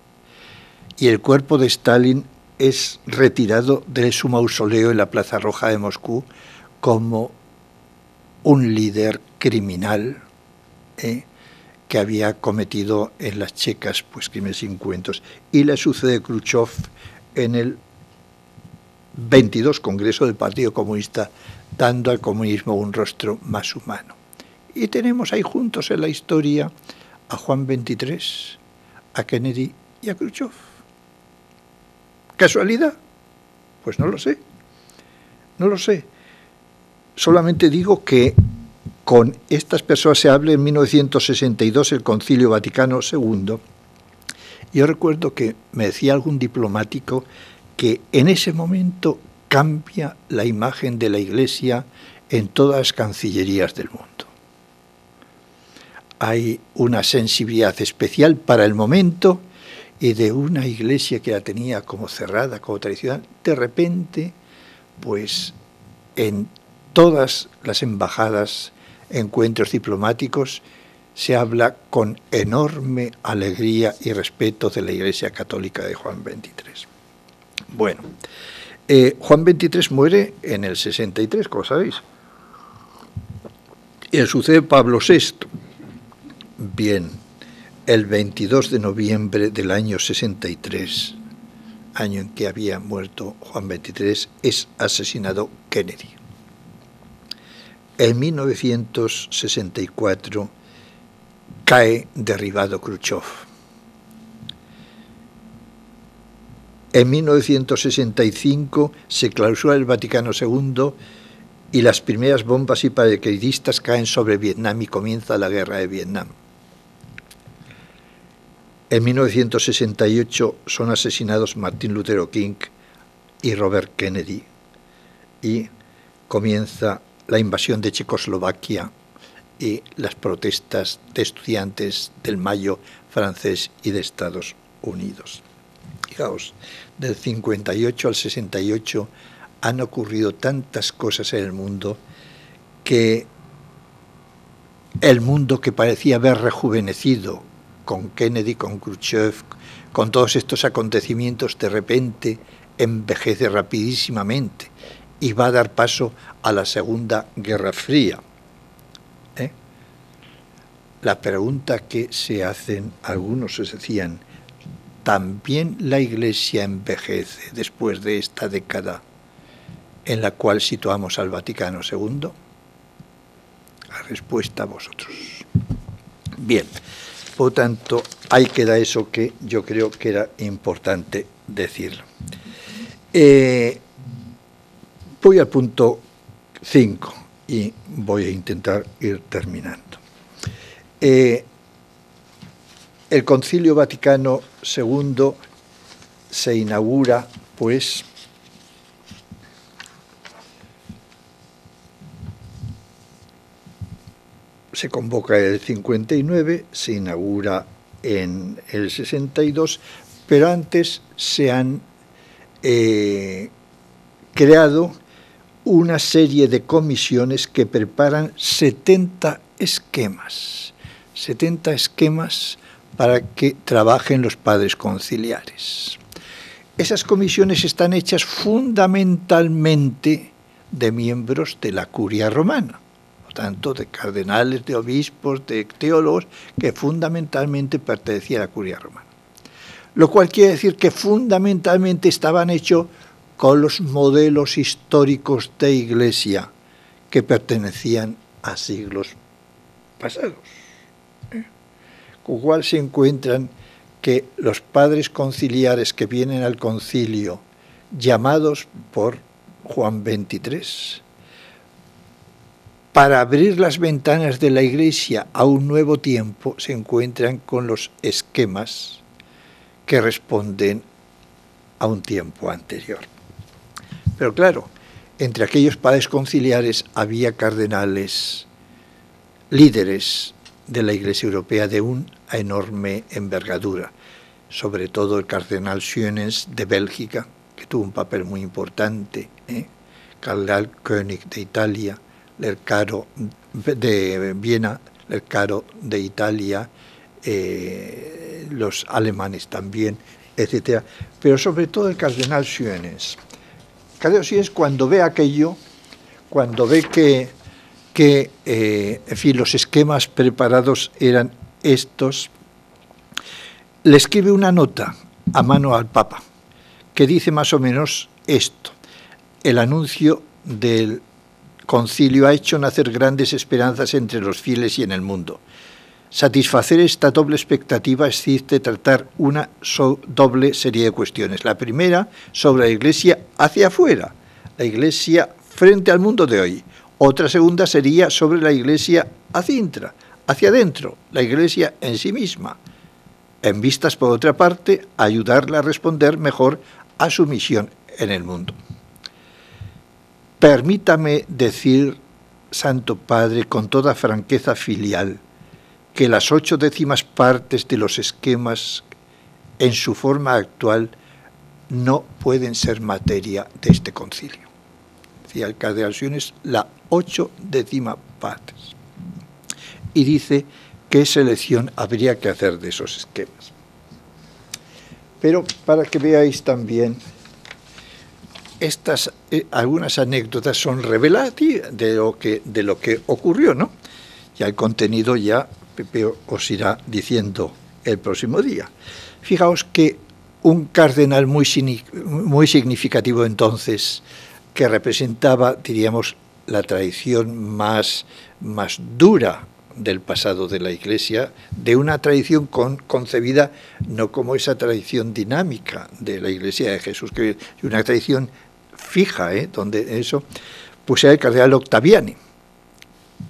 y el cuerpo de Stalin es retirado de su mausoleo en la Plaza Roja de Moscú como un líder criminal que había cometido en las checas pues crímenes sin cuentos. Y le sucede Khrushchev en el 22 Congreso del Partido Comunista, dando al comunismo un rostro más humano. Y tenemos ahí juntos en la historia a Juan XXIII, a Kennedy y a Khrushchev. ¿Casualidad? Pues no lo sé. No lo sé. Solamente digo que con estas personas se habla en 1962 el Concilio Vaticano II. Yo recuerdo que me decía algún diplomático que en ese momento cambia la imagen de la Iglesia en todas las cancillerías del mundo. Hay una sensibilidad especial para el momento y de una Iglesia que la tenía como cerrada, como tradicional, de repente, pues en todas las embajadas, encuentros diplomáticos, se habla con enorme alegría y respeto de la Iglesia Católica de Juan XXIII. Bueno, Juan XXIII muere en el 63, como sabéis. Y le sucede Pablo VI. Bien, el 22 de noviembre del año 63, año en que había muerto Juan XXIII, es asesinado Kennedy. En 1964 cae derribado Khrushchev. En 1965 se clausura el Vaticano II y las primeras bombas y paracaidistas caen sobre Vietnam y comienza la guerra de Vietnam. En 1968 son asesinados Martin Luther King y Robert Kennedy y comienza la invasión de Checoslovaquia y las protestas de estudiantes del Mayo francés y de Estados Unidos. Fijaos, del 58 al 68 han ocurrido tantas cosas en el mundo que el mundo que parecía haber rejuvenecido con Kennedy, con Khrushchev, con todos estos acontecimientos, de repente envejece rapidísimamente y va a dar paso a la Segunda Guerra Fría. La pregunta que se hacen algunos se decían, ¿también la Iglesia envejece después de esta década en la cual situamos al Vaticano II? La respuesta a vosotros. Bien, por tanto, ahí queda eso que yo creo que era importante decirlo. Voy al punto 5 y voy a intentar ir terminando. El Concilio Vaticano II se inaugura, pues, se convoca en el 59, se inaugura en el 62, pero antes se han creado una serie de comisiones que preparan 70 esquemas para que trabajen los padres conciliares. Esas comisiones están hechas fundamentalmente de miembros de la curia romana, por tanto de cardenales, de obispos, de teólogos, que fundamentalmente pertenecían a la curia romana. Lo cual quiere decir que fundamentalmente estaban hechos con los modelos históricos de Iglesia que pertenecían a siglos pasados. Con lo cual se encuentran que los padres conciliares que vienen al concilio, llamados por Juan XXIII, para abrir las ventanas de la Iglesia a un nuevo tiempo, se encuentran con los esquemas que responden a un tiempo anterior. Pero claro, entre aquellos padres conciliares había cardenales líderes de la Iglesia Europea de una enorme envergadura, sobre todo el cardenal Schönens de Bélgica, que tuvo un papel muy importante, cardenal König de Italia, Lercaro de Viena, Lercaro de Italia, los alemanes también, etc. Pero sobre todo el cardenal Schönens. Cardenal Schönens, cuando ve aquello, cuando ve que en fin, los esquemas preparados eran estos, le escribe una nota a mano al Papa, que dice más o menos esto: el anuncio del concilio ha hecho nacer grandes esperanzas entre los fieles y en el mundo. Satisfacer esta doble expectativa exige tratar una doble serie de cuestiones. La primera, sobre la Iglesia hacia afuera, la Iglesia frente al mundo de hoy. Otra segunda sería sobre la Iglesia hacia adentro, la Iglesia en sí misma, en vistas, por otra parte, a ayudarla a responder mejor a su misión en el mundo. Permítame decir, Santo Padre, con toda franqueza filial, que las 8/10 partes de los esquemas en su forma actual no pueden ser materia de este concilio. Decía el cardenal Schönens, la 8/10 partes. Y dice qué selección habría que hacer de esos esquemas. Pero para que veáis también, estas algunas anécdotas son revelativas de lo que ocurrió, ¿no? Ya el contenido ya Pepe os irá diciendo el próximo día. Fijaos que un cardenal muy significativo entonces, que representaba, diríamos, la tradición más dura del pasado de la Iglesia, de una tradición concebida no como esa tradición dinámica de la Iglesia de Jesús, que es una tradición fija, donde eso, pues era el cardenal Octaviani,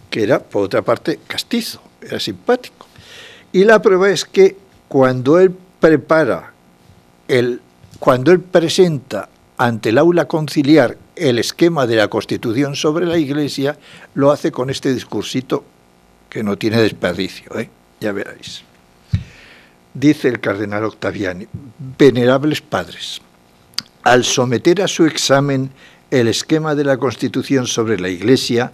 que era, por otra parte, castizo, era simpático. Y la prueba es que cuando él presenta ante el aula conciliar el esquema de la Constitución sobre la Iglesia, lo hace con este discursito que no tiene desperdicio, ya veréis. Dice el cardenal Ottaviani: venerables padres, al someter a su examen el esquema de la Constitución sobre la Iglesia,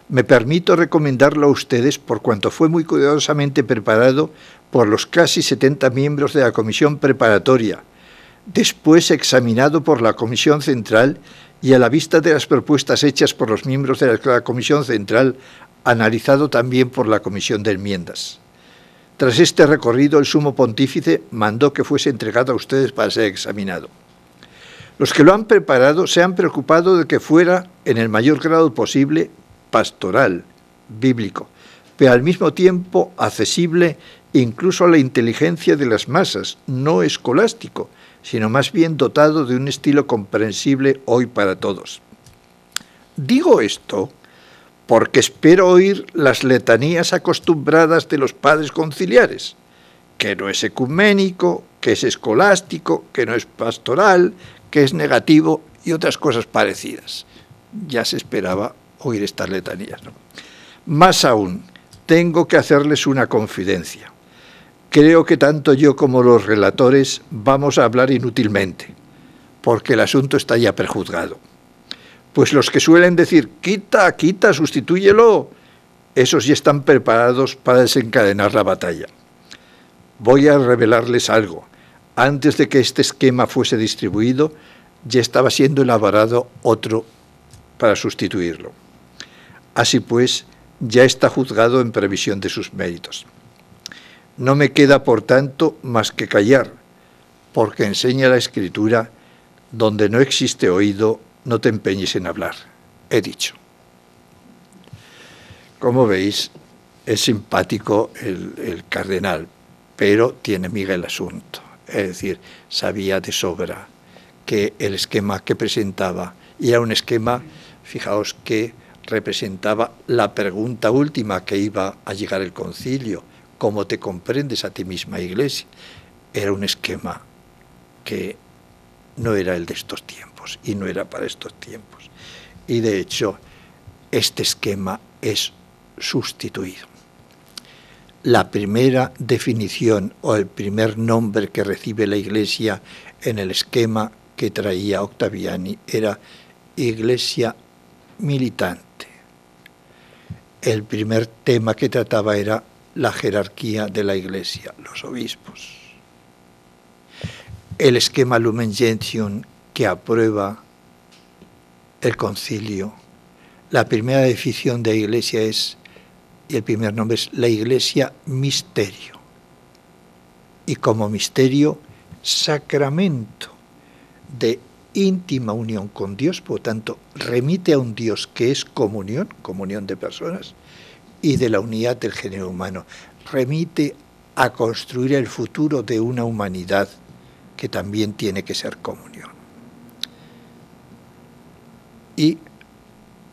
me permito recomendarlo a ustedes por cuanto fue muy cuidadosamente preparado por los casi 70 miembros de la Comisión Preparatoria, después examinado por la Comisión Central y a la vista de las propuestas hechas por los miembros de la Comisión Central, analizado también por la Comisión de Enmiendas. Tras este recorrido, el Sumo Pontífice mandó que fuese entregado a ustedes para ser examinado. Los que lo han preparado se han preocupado de que fuera, en el mayor grado posible, pastoral, bíblico, pero al mismo tiempo accesible incluso a la inteligencia de las masas, no escolástico, sino más bien dotado de un estilo comprensible hoy para todos. Digo esto porque espero oír las letanías acostumbradas de los padres conciliares, que no es ecuménico, que es escolástico, que no es pastoral, que es negativo y otras cosas parecidas. Ya se esperaba oír estas letanías, ¿no? Más aún, tengo que hacerles una confidencia. Creo que tanto yo como los relatores vamos a hablar inútilmente, porque el asunto está ya prejuzgado. Pues los que suelen decir, quita, quita, sustitúyelo, esos ya están preparados para desencadenar la batalla. Voy a revelarles algo. Antes de que este esquema fuese distribuido, ya estaba siendo elaborado otro para sustituirlo. Así pues, ya está juzgado en previsión de sus méritos. No me queda, por tanto, más que callar, porque enseña la Escritura, donde no existe oído, no te empeñes en hablar. He dicho. Como veis, es simpático el cardenal, pero tiene miga el asunto. Es decir, sabía de sobra que el esquema que presentaba, y era un esquema, fijaos, que representaba la pregunta última que iba a llegar el concilio: ¿cómo te comprendes a ti misma, Iglesia? Era un esquema que no era el de estos tiempos y no era para estos tiempos. Y de hecho, este esquema es sustituido. La primera definición o el primer nombre que recibe la Iglesia en el esquema que traía Ottaviani era Iglesia militante. El primer tema que trataba era la jerarquía de la Iglesia, los obispos. El esquema Lumen Gentium que aprueba el concilio, la primera definición de Iglesia es, y el primer nombre es la Iglesia misterio. Y como misterio, sacramento de íntima unión con Dios, por lo tanto, remite a un Dios que es comunión, comunión de personas, y de la unidad del género humano. Remite a construir el futuro de una humanidad que también tiene que ser comunión. Y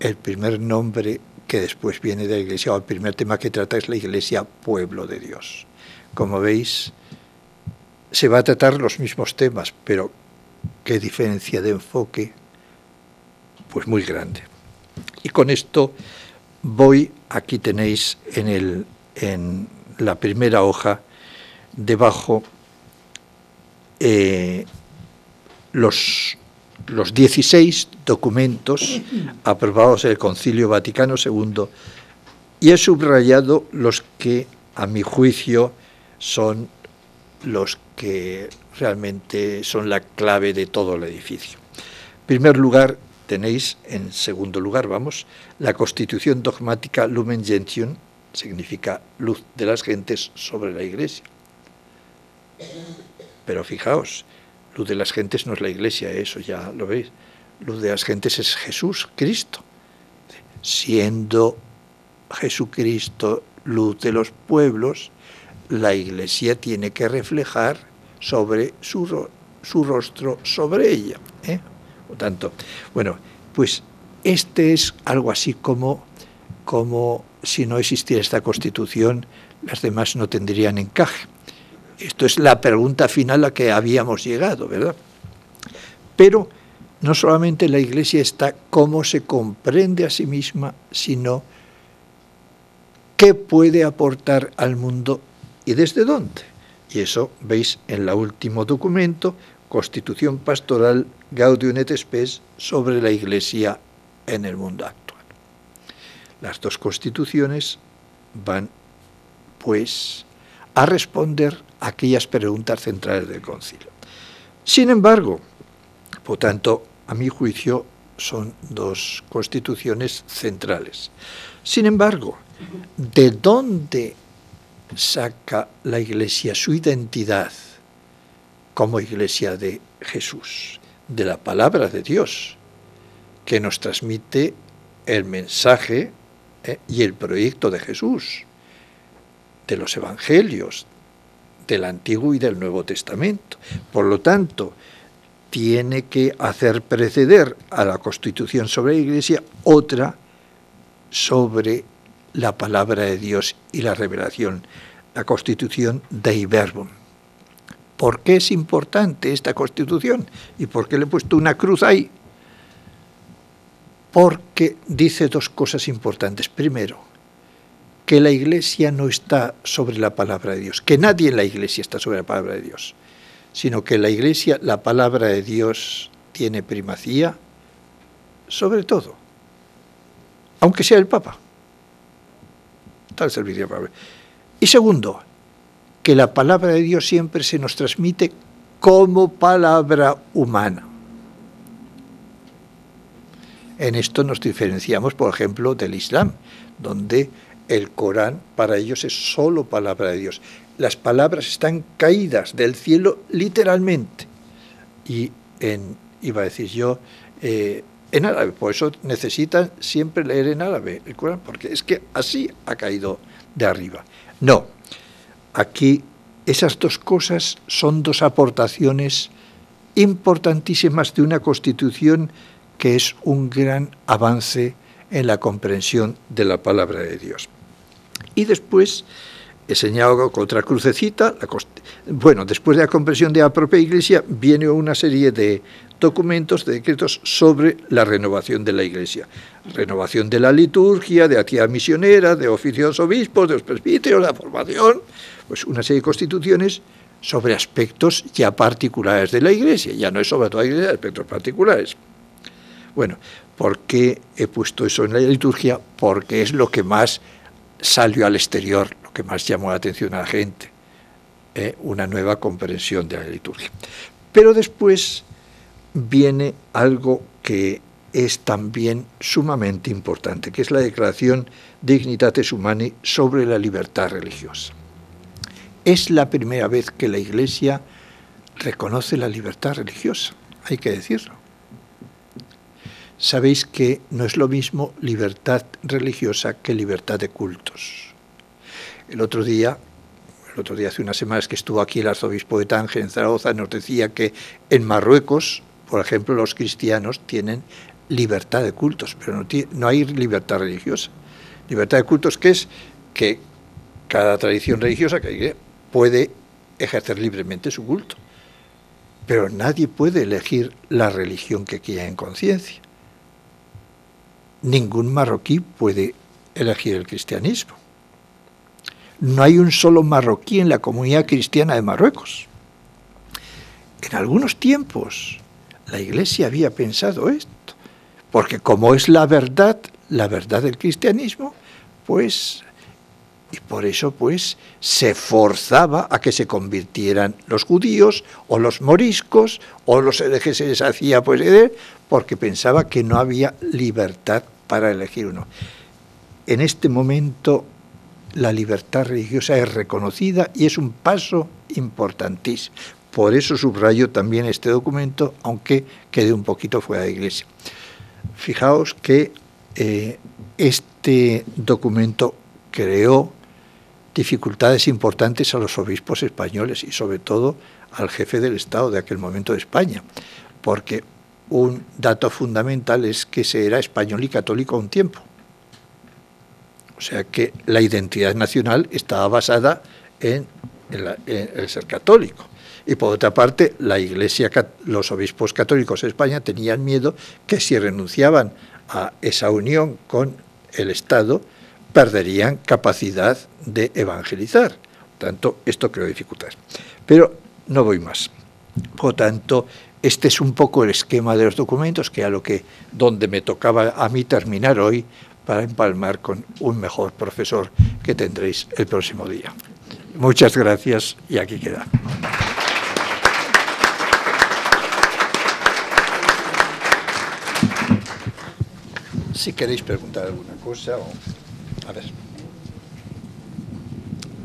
el primer nombre que después viene de la Iglesia, o el primer tema que trata, es la Iglesia, pueblo de Dios. Como veis, se va a tratar los mismos temas, pero qué diferencia de enfoque, pues muy grande. Y con esto voy, aquí tenéis en la primera hoja, debajo, los 16 documentos aprobados en el Concilio Vaticano II, y he subrayado los que, a mi juicio, son los que realmente son la clave de todo el edificio. En primer lugar, tenéis, en segundo lugar, la Constitución dogmática Lumen Gentium, significa luz de las gentes sobre la Iglesia. Pero fijaos, luz de las gentes no es la Iglesia, eso ya lo veis. Luz de las gentes es Jesús, Cristo. Siendo Jesucristo luz de los pueblos, la Iglesia tiene que reflejar sobre su rostro sobre ella. Por tanto, bueno, pues este es algo así como si no existiera esta Constitución, las demás no tendrían encaje. Esto es la pregunta final a la que habíamos llegado, ¿verdad? Pero no solamente la Iglesia está cómo se comprende a sí misma, sino ¿qué puede aportar al mundo y desde dónde? Y eso veis en el último documento, Constitución Pastoral Gaudium et Spes sobre la Iglesia en el mundo actual. Las dos constituciones van, pues, a responder a aquellas preguntas centrales del concilio. Sin embargo, por tanto, a mi juicio, son dos constituciones centrales. Sin embargo, ¿de dónde saca la Iglesia su identidad como Iglesia de Jesús? De la palabra de Dios, que nos transmite el mensaje y el proyecto de Jesús, de los evangelios, del Antiguo y del Nuevo Testamento. Por lo tanto, tiene que hacer preceder a la Constitución sobre la Iglesia otra sobre la palabra de Dios y la revelación, la Constitución Dei Verbum. ¿Por qué es importante esta Constitución? ¿Y por qué le he puesto una cruz ahí? Porque dice dos cosas importantes. Primero, que la Iglesia no está sobre la palabra de Dios, que nadie en la Iglesia está sobre la palabra de Dios, sino que en la Iglesia la palabra de Dios tiene primacía sobre todo, aunque sea el Papa. Está al servicio del Papa. Y segundo, que la palabra de Dios siempre se nos transmite como palabra humana. En esto nos diferenciamos, por ejemplo, del Islam, donde el Corán para ellos es solo palabra de Dios. Las palabras están caídas del cielo literalmente. Y en árabe, por eso necesitan siempre leer en árabe el Corán, porque es que así ha caído de arriba. No, aquí esas dos cosas son dos aportaciones importantísimas de una Constitución que es un gran avance en la comprensión de la palabra de Dios. Y después he señalado con otra crucecita, después de la comprensión de la propia Iglesia, viene una serie de documentos, de decretos sobre la renovación de la Iglesia. Renovación de la liturgia, de actividad misionera, de oficios obispos, de los presbíteros, de la formación, pues una serie de constituciones sobre aspectos ya particulares de la Iglesia, ya no es sobre toda la Iglesia, aspectos particulares. Bueno, ¿por qué he puesto eso en la liturgia? Porque es lo que más salió al exterior, lo que más llamó la atención a la gente, una nueva comprensión de la liturgia. Pero después viene algo que es también sumamente importante, que es la Declaración Dignitatis Humanae sobre la libertad religiosa. Es la primera vez que la Iglesia reconoce la libertad religiosa, hay que decirlo. Sabéis que no es lo mismo libertad religiosa que libertad de cultos. El otro día, hace unas semanas que estuvo aquí el arzobispo de Tánger en Zaragoza, nos decía que en Marruecos, por ejemplo, los cristianos tienen libertad de cultos, pero no hay libertad religiosa. Libertad de cultos, que es que cada tradición religiosa puede ejercer libremente su culto, pero nadie puede elegir la religión que quiera en conciencia. Ningún marroquí puede elegir el cristianismo. No hay un solo marroquí en la comunidad cristiana de Marruecos. En algunos tiempos la Iglesia había pensado esto, porque como es la verdad del cristianismo, pues, y por eso pues se forzaba a que se convirtieran los judíos o los moriscos o los herejes se les hacía pues porque pensaba que no había libertad para elegir uno. En este momento la libertad religiosa es reconocida y es un paso importantísimo. Por eso subrayo también este documento, aunque quede un poquito fuera de la Iglesia. Fijaos que este documento creó dificultades importantes a los obispos españoles y sobre todo al jefe del Estado de aquel momento de España, porque un dato fundamental es que se era español y católico a un tiempo. O sea que la identidad nacional estaba basada en el ser católico. Y por otra parte, la Iglesia, los obispos católicos de España tenían miedo que si renunciaban a esa unión con el Estado, perderían capacidad de evangelizar. Por tanto, esto creo dificultades. Pero no voy más. Por tanto, este es un poco el esquema de los documentos, que era donde me tocaba a mí terminar hoy, para empalmar con un mejor profesor que tendréis el próximo día. Muchas gracias y aquí queda. Si queréis preguntar alguna cosa, a ver.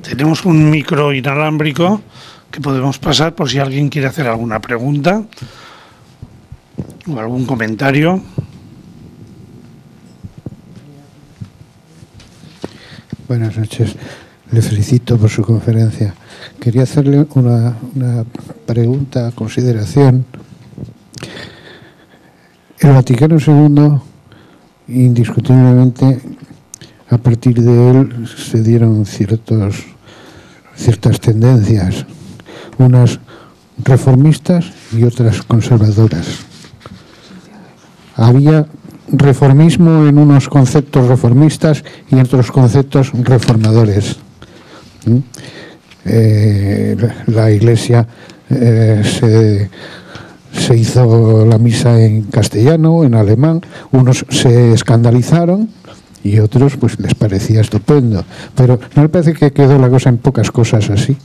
Tenemos un micro inalámbrico que podemos pasar por si alguien quiere hacer alguna pregunta o algún comentario. Buenas noches. Le felicito por su conferencia. Quería hacerle una pregunta, consideración. El Vaticano II, indiscutiblemente, a partir de él se dieron ciertas tendencias, unas reformistas y otras conservadoras. Había reformismo en unos conceptos reformistas y en otros conceptos reformadores. La Iglesia se hizo la misa en castellano, en alemán, unos se escandalizaron y otros pues les parecía estupendo, pero no me parece que quedó la cosa en pocas cosas así,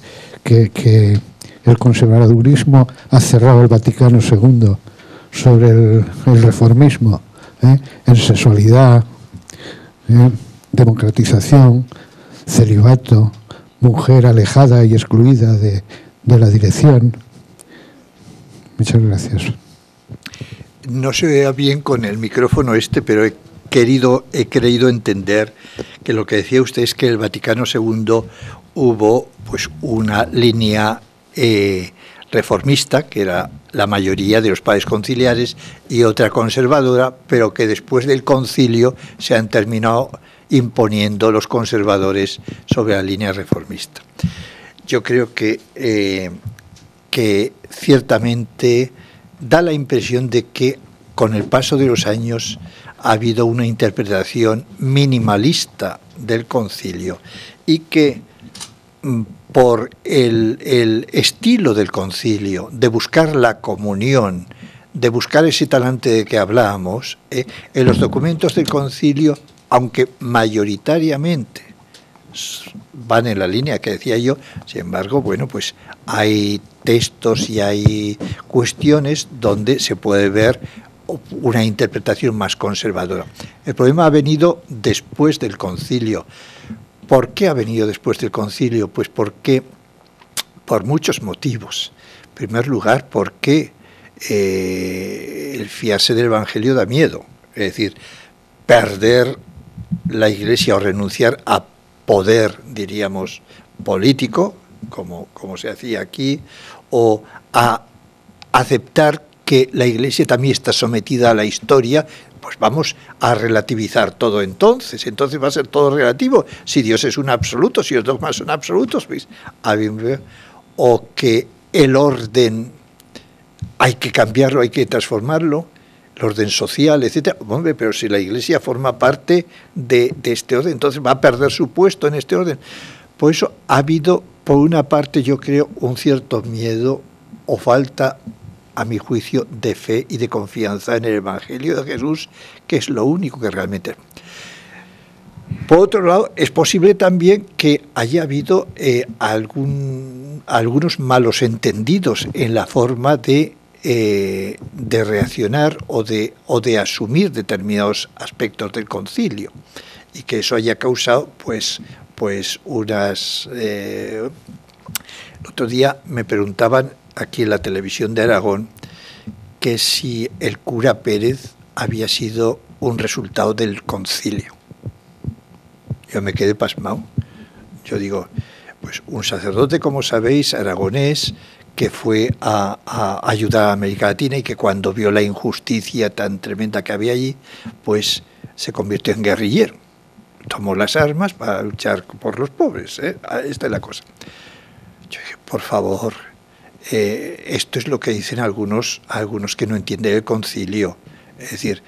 que el conservadurismo ha cerrado el Vaticano II sobre el reformismo, en sexualidad, democratización, celibato, mujer alejada y excluida de la dirección. Muchas gracias. No se vea bien con el micrófono pero he creído entender que lo que decía usted es que el Vaticano II hubo pues una línea reformista, que era la mayoría de los padres conciliares, y otra conservadora, pero que después del concilio se han terminado imponiendo los conservadores sobre la línea reformista. Yo creo que ciertamente da la impresión de que con el paso de los años ha habido una interpretación minimalista del concilio y que por el estilo del concilio, de buscar la comunión, de buscar ese talante de que hablábamos, en los documentos del concilio, aunque mayoritariamente van en la línea que decía yo, sin embargo, bueno, pues hay textos y hay cuestiones donde se puede ver una interpretación más conservadora. El problema ha venido después del concilio. ¿Por qué ha venido después del concilio? Pues porque, por muchos motivos. En primer lugar, porque el fiarse del Evangelio da miedo. Es decir, perder la Iglesia o renunciar a poder, diríamos, político, como se hacía aquí, o a aceptar que la Iglesia también está sometida a la historia, pues vamos a relativizar todo entonces va a ser todo relativo. Si Dios es un absoluto, si los dogmas son absolutos, pues, o que el orden hay que cambiarlo, hay que transformarlo, el orden social, etcétera. Hombre, pero si la Iglesia forma parte de este orden, entonces va a perder su puesto en este orden. Por eso ha habido, por una parte, yo creo, un cierto miedo o falta, a mi juicio, de fe y de confianza en el Evangelio de Jesús, que es lo único que realmente... Por otro lado, es posible también que haya habido algunos malos entendidos en la forma de reaccionar o de asumir determinados aspectos del concilio, y que eso haya causado pues unas... El otro día me preguntaban aquí en la televisión de Aragón que si el cura Pérez había sido un resultado del concilio. Yo me quedé pasmado. Yo digo, pues un sacerdote, como sabéis, aragonés, que fue a ayudar a América Latina y que cuando vio la injusticia tan tremenda que había allí, pues se convirtió en guerrillero. Tomó las armas para luchar por los pobres. Esta es la cosa. Yo dije, por favor, esto es lo que dicen algunos que no entienden el concilio. Es decir,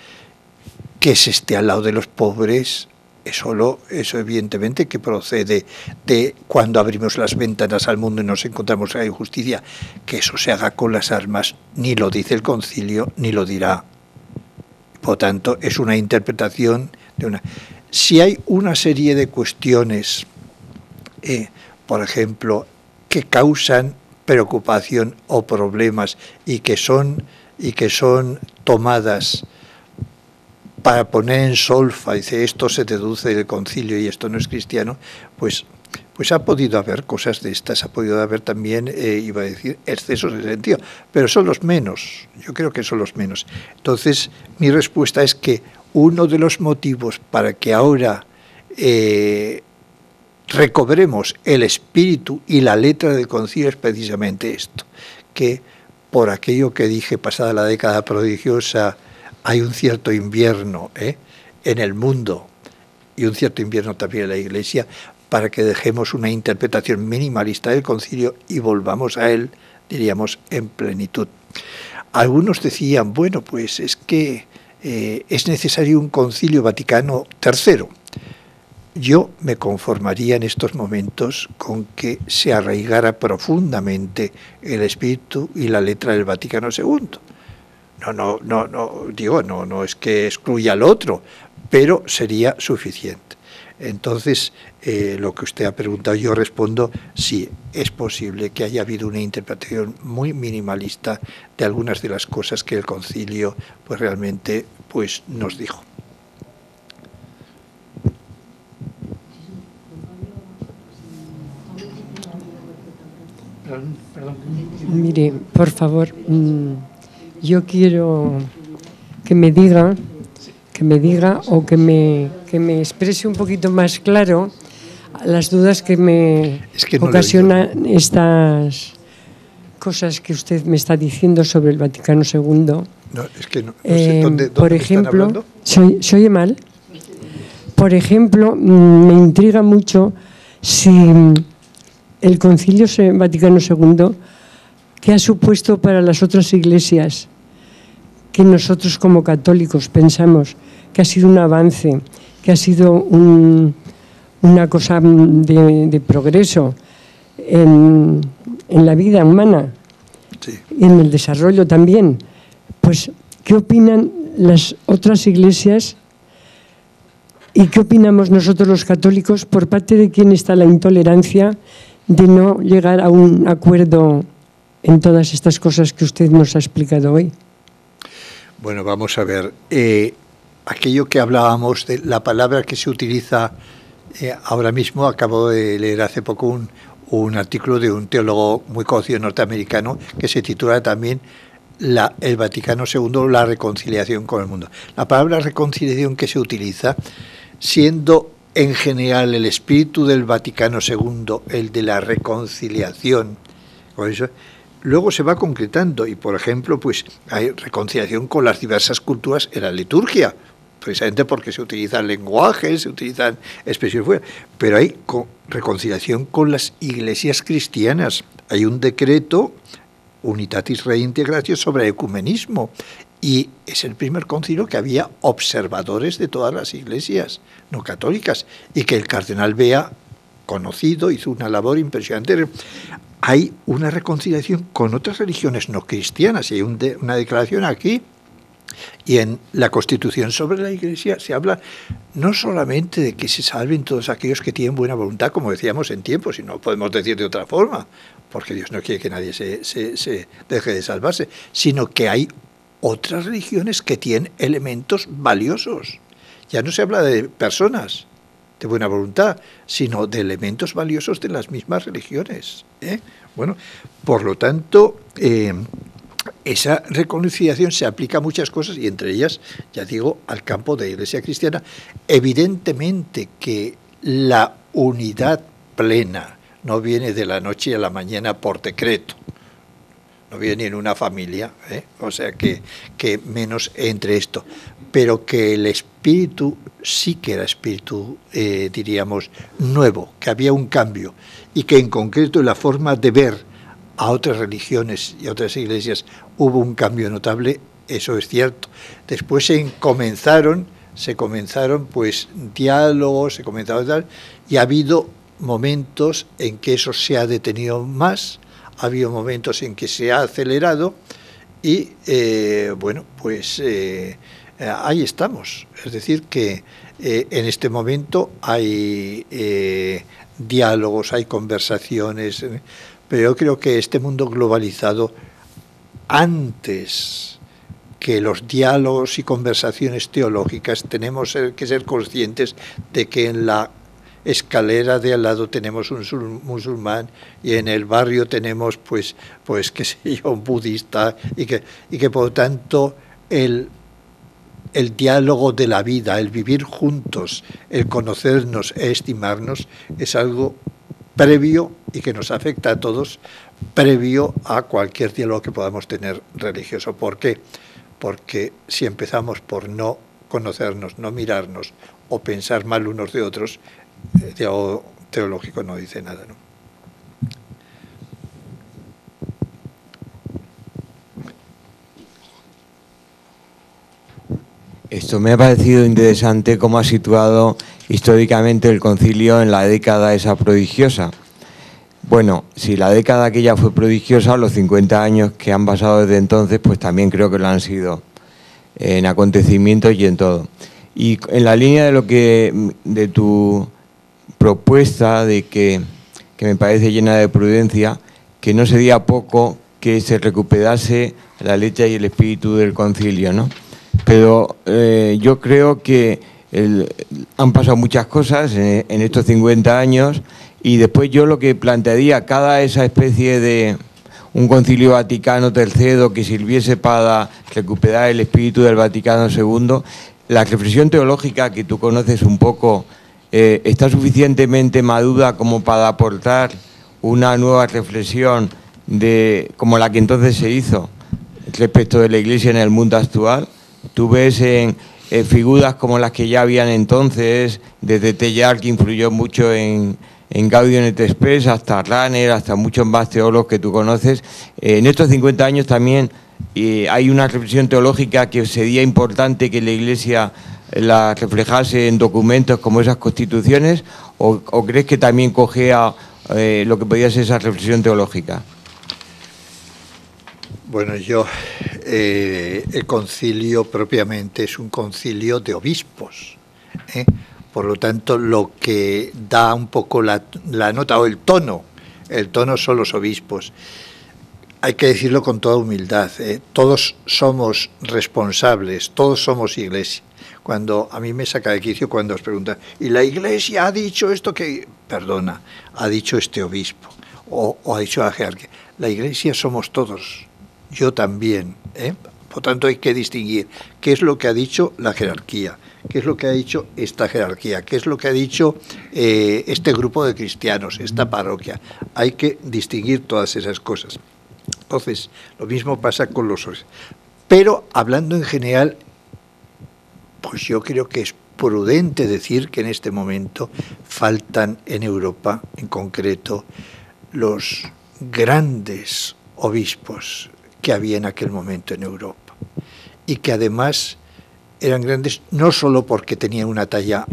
que se esté al lado de los pobres Eso evidentemente que procede de cuando abrimos las ventanas al mundo y nos encontramos en injusticia. Que eso se haga con las armas, ni lo dice el concilio, ni lo dirá. Por tanto, es una interpretación de una... Si hay una serie de cuestiones, por ejemplo, que causan preocupación o problemas y que son tomadas para poner en solfa, dice, esto se deduce del concilio y esto no es cristiano, pues ha podido haber cosas de estas, ha podido haber también, iba a decir, excesos de sentido, pero son los menos, yo creo que son los menos. Entonces, mi respuesta es que uno de los motivos para que ahora recobremos el espíritu y la letra del concilio es precisamente esto, que por aquello que dije pasada la década prodigiosa, hay un cierto invierno en el mundo y un cierto invierno también en la Iglesia, para que dejemos una interpretación minimalista del concilio y volvamos a él, diríamos, en plenitud. Algunos decían, bueno, pues es que es necesario un concilio Vaticano III. Yo me conformaría en estos momentos con que se arraigara profundamente el espíritu y la letra del Vaticano II. No es que excluya al otro, pero sería suficiente. Entonces, lo que usted ha preguntado, yo respondo, sí, es posible que haya habido una interpretación muy minimalista de algunas de las cosas que el concilio pues realmente pues nos dijo. Mire, por favor, yo quiero que me diga o que me exprese un poquito más claro las dudas que me ocasionan estas cosas que usted me está diciendo sobre el Vaticano II. No sé, ¿dónde por ejemplo, están hablando? ¿se oye mal? Por ejemplo, me intriga mucho si el Concilio Vaticano II, ¿qué ha supuesto para las otras iglesias que nosotros como católicos pensamos que ha sido un avance, que ha sido una cosa de progreso en la vida humana, sí, y en el desarrollo también? Pues, ¿qué opinan las otras iglesias y qué opinamos nosotros los católicos? ¿Por parte de quién está la intolerancia de no llegar a un acuerdo en todas estas cosas que usted nos ha explicado hoy? Bueno, vamos a ver. Aquello que hablábamos de la palabra que se utiliza ahora mismo, acabo de leer hace poco un artículo de un teólogo muy conocido norteamericano que se titula también el Vaticano II, la reconciliación con el mundo. La palabra reconciliación que se utiliza, siendo en general el espíritu del Vaticano II el de la reconciliación, con eso, luego se va concretando y, por ejemplo, pues hay reconciliación con las diversas culturas en la liturgia, precisamente porque se utilizan lenguajes, se utilizan expresiones, pero hay reconciliación con las iglesias cristianas. Hay un decreto, Unitatis Reintegratio, sobre ecumenismo, y es el primer concilio que había observadores de todas las iglesias no católicas, y que el cardenal Bea, conocido, hizo una labor impresionante. Hay una reconciliación con otras religiones no cristianas, y hay una declaración aquí, y en la Constitución sobre la Iglesia se habla no solamente de que se salven todos aquellos que tienen buena voluntad, como decíamos en tiempos, y no podemos decir de otra forma, porque Dios no quiere que nadie se deje de salvarse, sino que hay otras religiones que tienen elementos valiosos. Ya no se habla de personas de buena voluntad, sino de elementos valiosos de las mismas religiones. Bueno, por lo tanto, esa reconciliación se aplica a muchas cosas, y entre ellas, ya digo, al campo de la Iglesia cristiana. Evidentemente que la unidad plena no viene de la noche a la mañana por decreto, no viene en una familia, o sea que menos entre esto, pero que el espíritu sí que era espíritu, diríamos, nuevo, que había un cambio, y que en concreto en la forma de ver a otras religiones y a otras iglesias hubo un cambio notable, eso es cierto. Después comenzaron se comenzaron pues diálogos, se comenzaron tal, y ha habido momentos en que eso se ha detenido más, ha habido momentos en que se ha acelerado y bueno, pues ahí estamos. Es decir que en este momento hay diálogos, hay conversaciones, pero yo creo que este mundo globalizado, antes que los diálogos y conversaciones teológicas, tenemos que ser conscientes de que en la escalera de al lado tenemos un musulmán y en el barrio tenemos pues qué sé yo, un budista, y que por lo tanto el diálogo de la vida, el vivir juntos, el conocernos e estimarnos es algo previo y que nos afecta a todos, previo a cualquier diálogo que podamos tener religioso. ¿Por qué? Porque si empezamos por no conocernos, no mirarnos o pensar mal unos de otros, el diálogo teológico no dice nada, ¿no? Esto me ha parecido interesante cómo ha situado históricamente el concilio en la década esa prodigiosa. Bueno, si la década aquella fue prodigiosa, los 50 años que han pasado desde entonces, pues también creo que lo han sido en acontecimientos y en todo. Y en la línea de tu propuesta, de que me parece llena de prudencia, que no sería poco que se recuperase la leche y el espíritu del concilio, ¿no? Pero yo creo que han pasado muchas cosas en estos 50 años, y después yo lo que plantearía, cada esa especie de un concilio Vaticano III que sirviese para recuperar el espíritu del Vaticano II, la reflexión teológica que tú conoces un poco, ¿está suficientemente madura como para aportar una nueva reflexión como la que entonces se hizo respecto de la Iglesia en el mundo actual? Tú ves en figuras como las que ya habían entonces, desde Teilhard, que influyó mucho en Gaudium et Spes, hasta Rahner, hasta muchos más teólogos que tú conoces. En estos 50 años también hay una reflexión teológica que sería importante que la Iglesia la reflejase en documentos como esas constituciones, o crees que también cogea lo que podría ser esa reflexión teológica? Bueno, el concilio propiamente es un concilio de obispos, ¿eh? Por lo tanto, lo que da un poco la nota o el tono son los obispos. Hay que decirlo con toda humildad, todos somos responsables, todos somos Iglesia. Cuando a mí me saca de quicio cuando os preguntan, ¿y la Iglesia ha dicho esto que...? Perdona, ha dicho este obispo, o ha dicho la jerarquía. La Iglesia somos todos, yo también, Por tanto, hay que distinguir qué es lo que ha dicho la jerarquía, qué es lo que ha dicho esta jerarquía, qué es lo que ha dicho este grupo de cristianos, esta parroquia. Hay que distinguir todas esas cosas. Entonces, lo mismo pasa con los... Pero, hablando en general, pues yo creo que es prudente decir que en este momento faltan en Europa, en concreto, los grandes obispos que había en aquel momento en Europa, y que además eran grandes no solo porque tenían una talla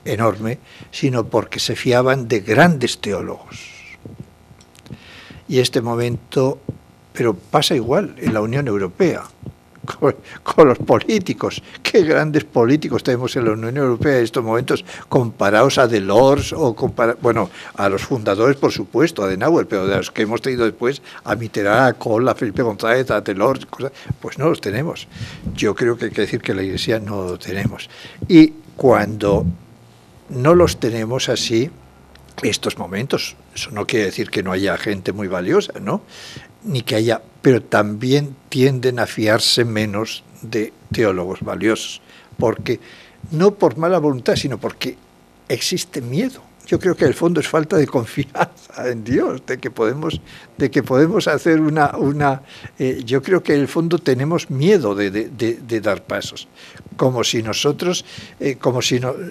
enorme, sino porque se fiaban de grandes teólogos. Y este momento, pero pasa igual en la Unión Europea, con los políticos. Qué grandes políticos tenemos en la Unión Europea en estos momentos, comparados a Delors o bueno, a los fundadores, por supuesto, a Adenauer, pero de los que hemos tenido después, a Mitterrand, a Kohl, a Felipe González, a Delors, pues no los tenemos. Yo creo que hay que decir que la Iglesia no lo tenemos. Y cuando no los tenemos así, estos momentos, eso no quiere decir que no haya gente muy valiosa, ¿no? Ni que haya, pero también tienden a fiarse menos de teólogos valiosos, porque no por mala voluntad, sino porque existe miedo. Yo creo que el fondo es falta de confianza en Dios, de que podemos hacer yo creo que en el fondo tenemos miedo de dar pasos, como si nosotros,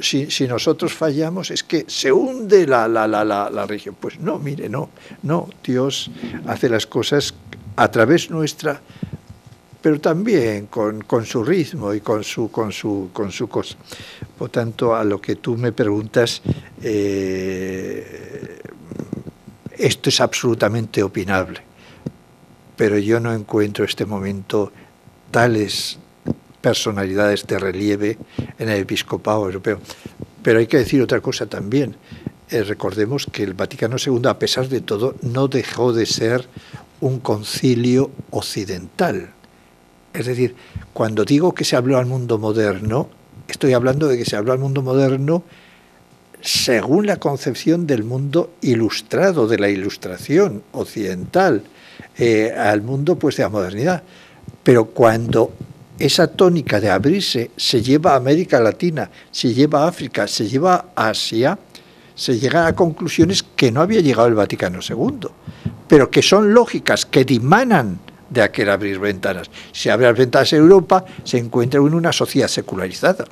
si nosotros fallamos es que se hunde la religión. Pues no, mire, no, Dios hace las cosas a través nuestra, pero también con su ritmo y con su cosa. Por tanto, a lo que tú me preguntas, esto es absolutamente opinable, pero yo no encuentro en este momento tales personalidades de relieve en el episcopado europeo. Pero hay que decir otra cosa también. Recordemos que el Vaticano II, a pesar de todo, no dejó de ser un concilio occidental. Es decir, cuando digo que se habló al mundo moderno, estoy hablando de que se habló al mundo moderno según la concepción del mundo ilustrado, de la ilustración occidental, al mundo pues de la modernidad. Pero cuando esa tónica de abrirse se lleva a América Latina, se lleva a África, se lleva a Asia, se llega a conclusiones que no había llegado el Vaticano II, pero que son lógicas, que dimanan de aquel abrir ventanas. Si se abre las ventanas en Europa, se encuentra en una sociedad secularizada.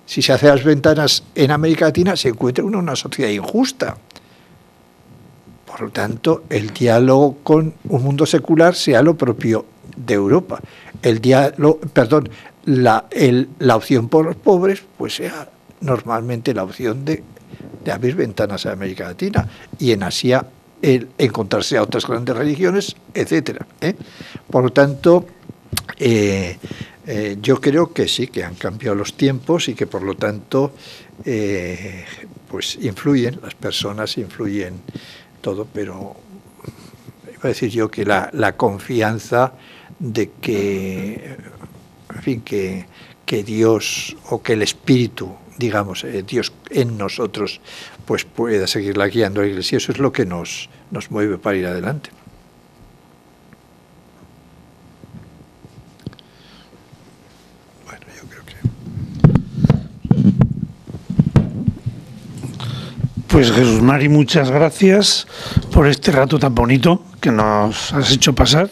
Si se hace las ventanas en América Latina, se encuentra en una sociedad injusta. Por lo tanto, el diálogo con un mundo secular sea lo propio de Europa. La opción por los pobres, pues sea normalmente la opción de abrir ventanas a América Latina, y en Asia encontrarse a otras grandes religiones, etcétera. Por lo tanto, yo creo que sí, que han cambiado los tiempos y que por lo tanto pues influyen, las personas influyen todo, pero iba a decir yo que la confianza de que, en fin, que Dios, o que el Espíritu, digamos, Dios en nosotros, pues pueda seguirla guiando a la Iglesia. Eso es lo que nos mueve para ir adelante. Bueno, yo creo que... Pues Jesús Mari, muchas gracias por este rato tan bonito que nos has hecho pasar.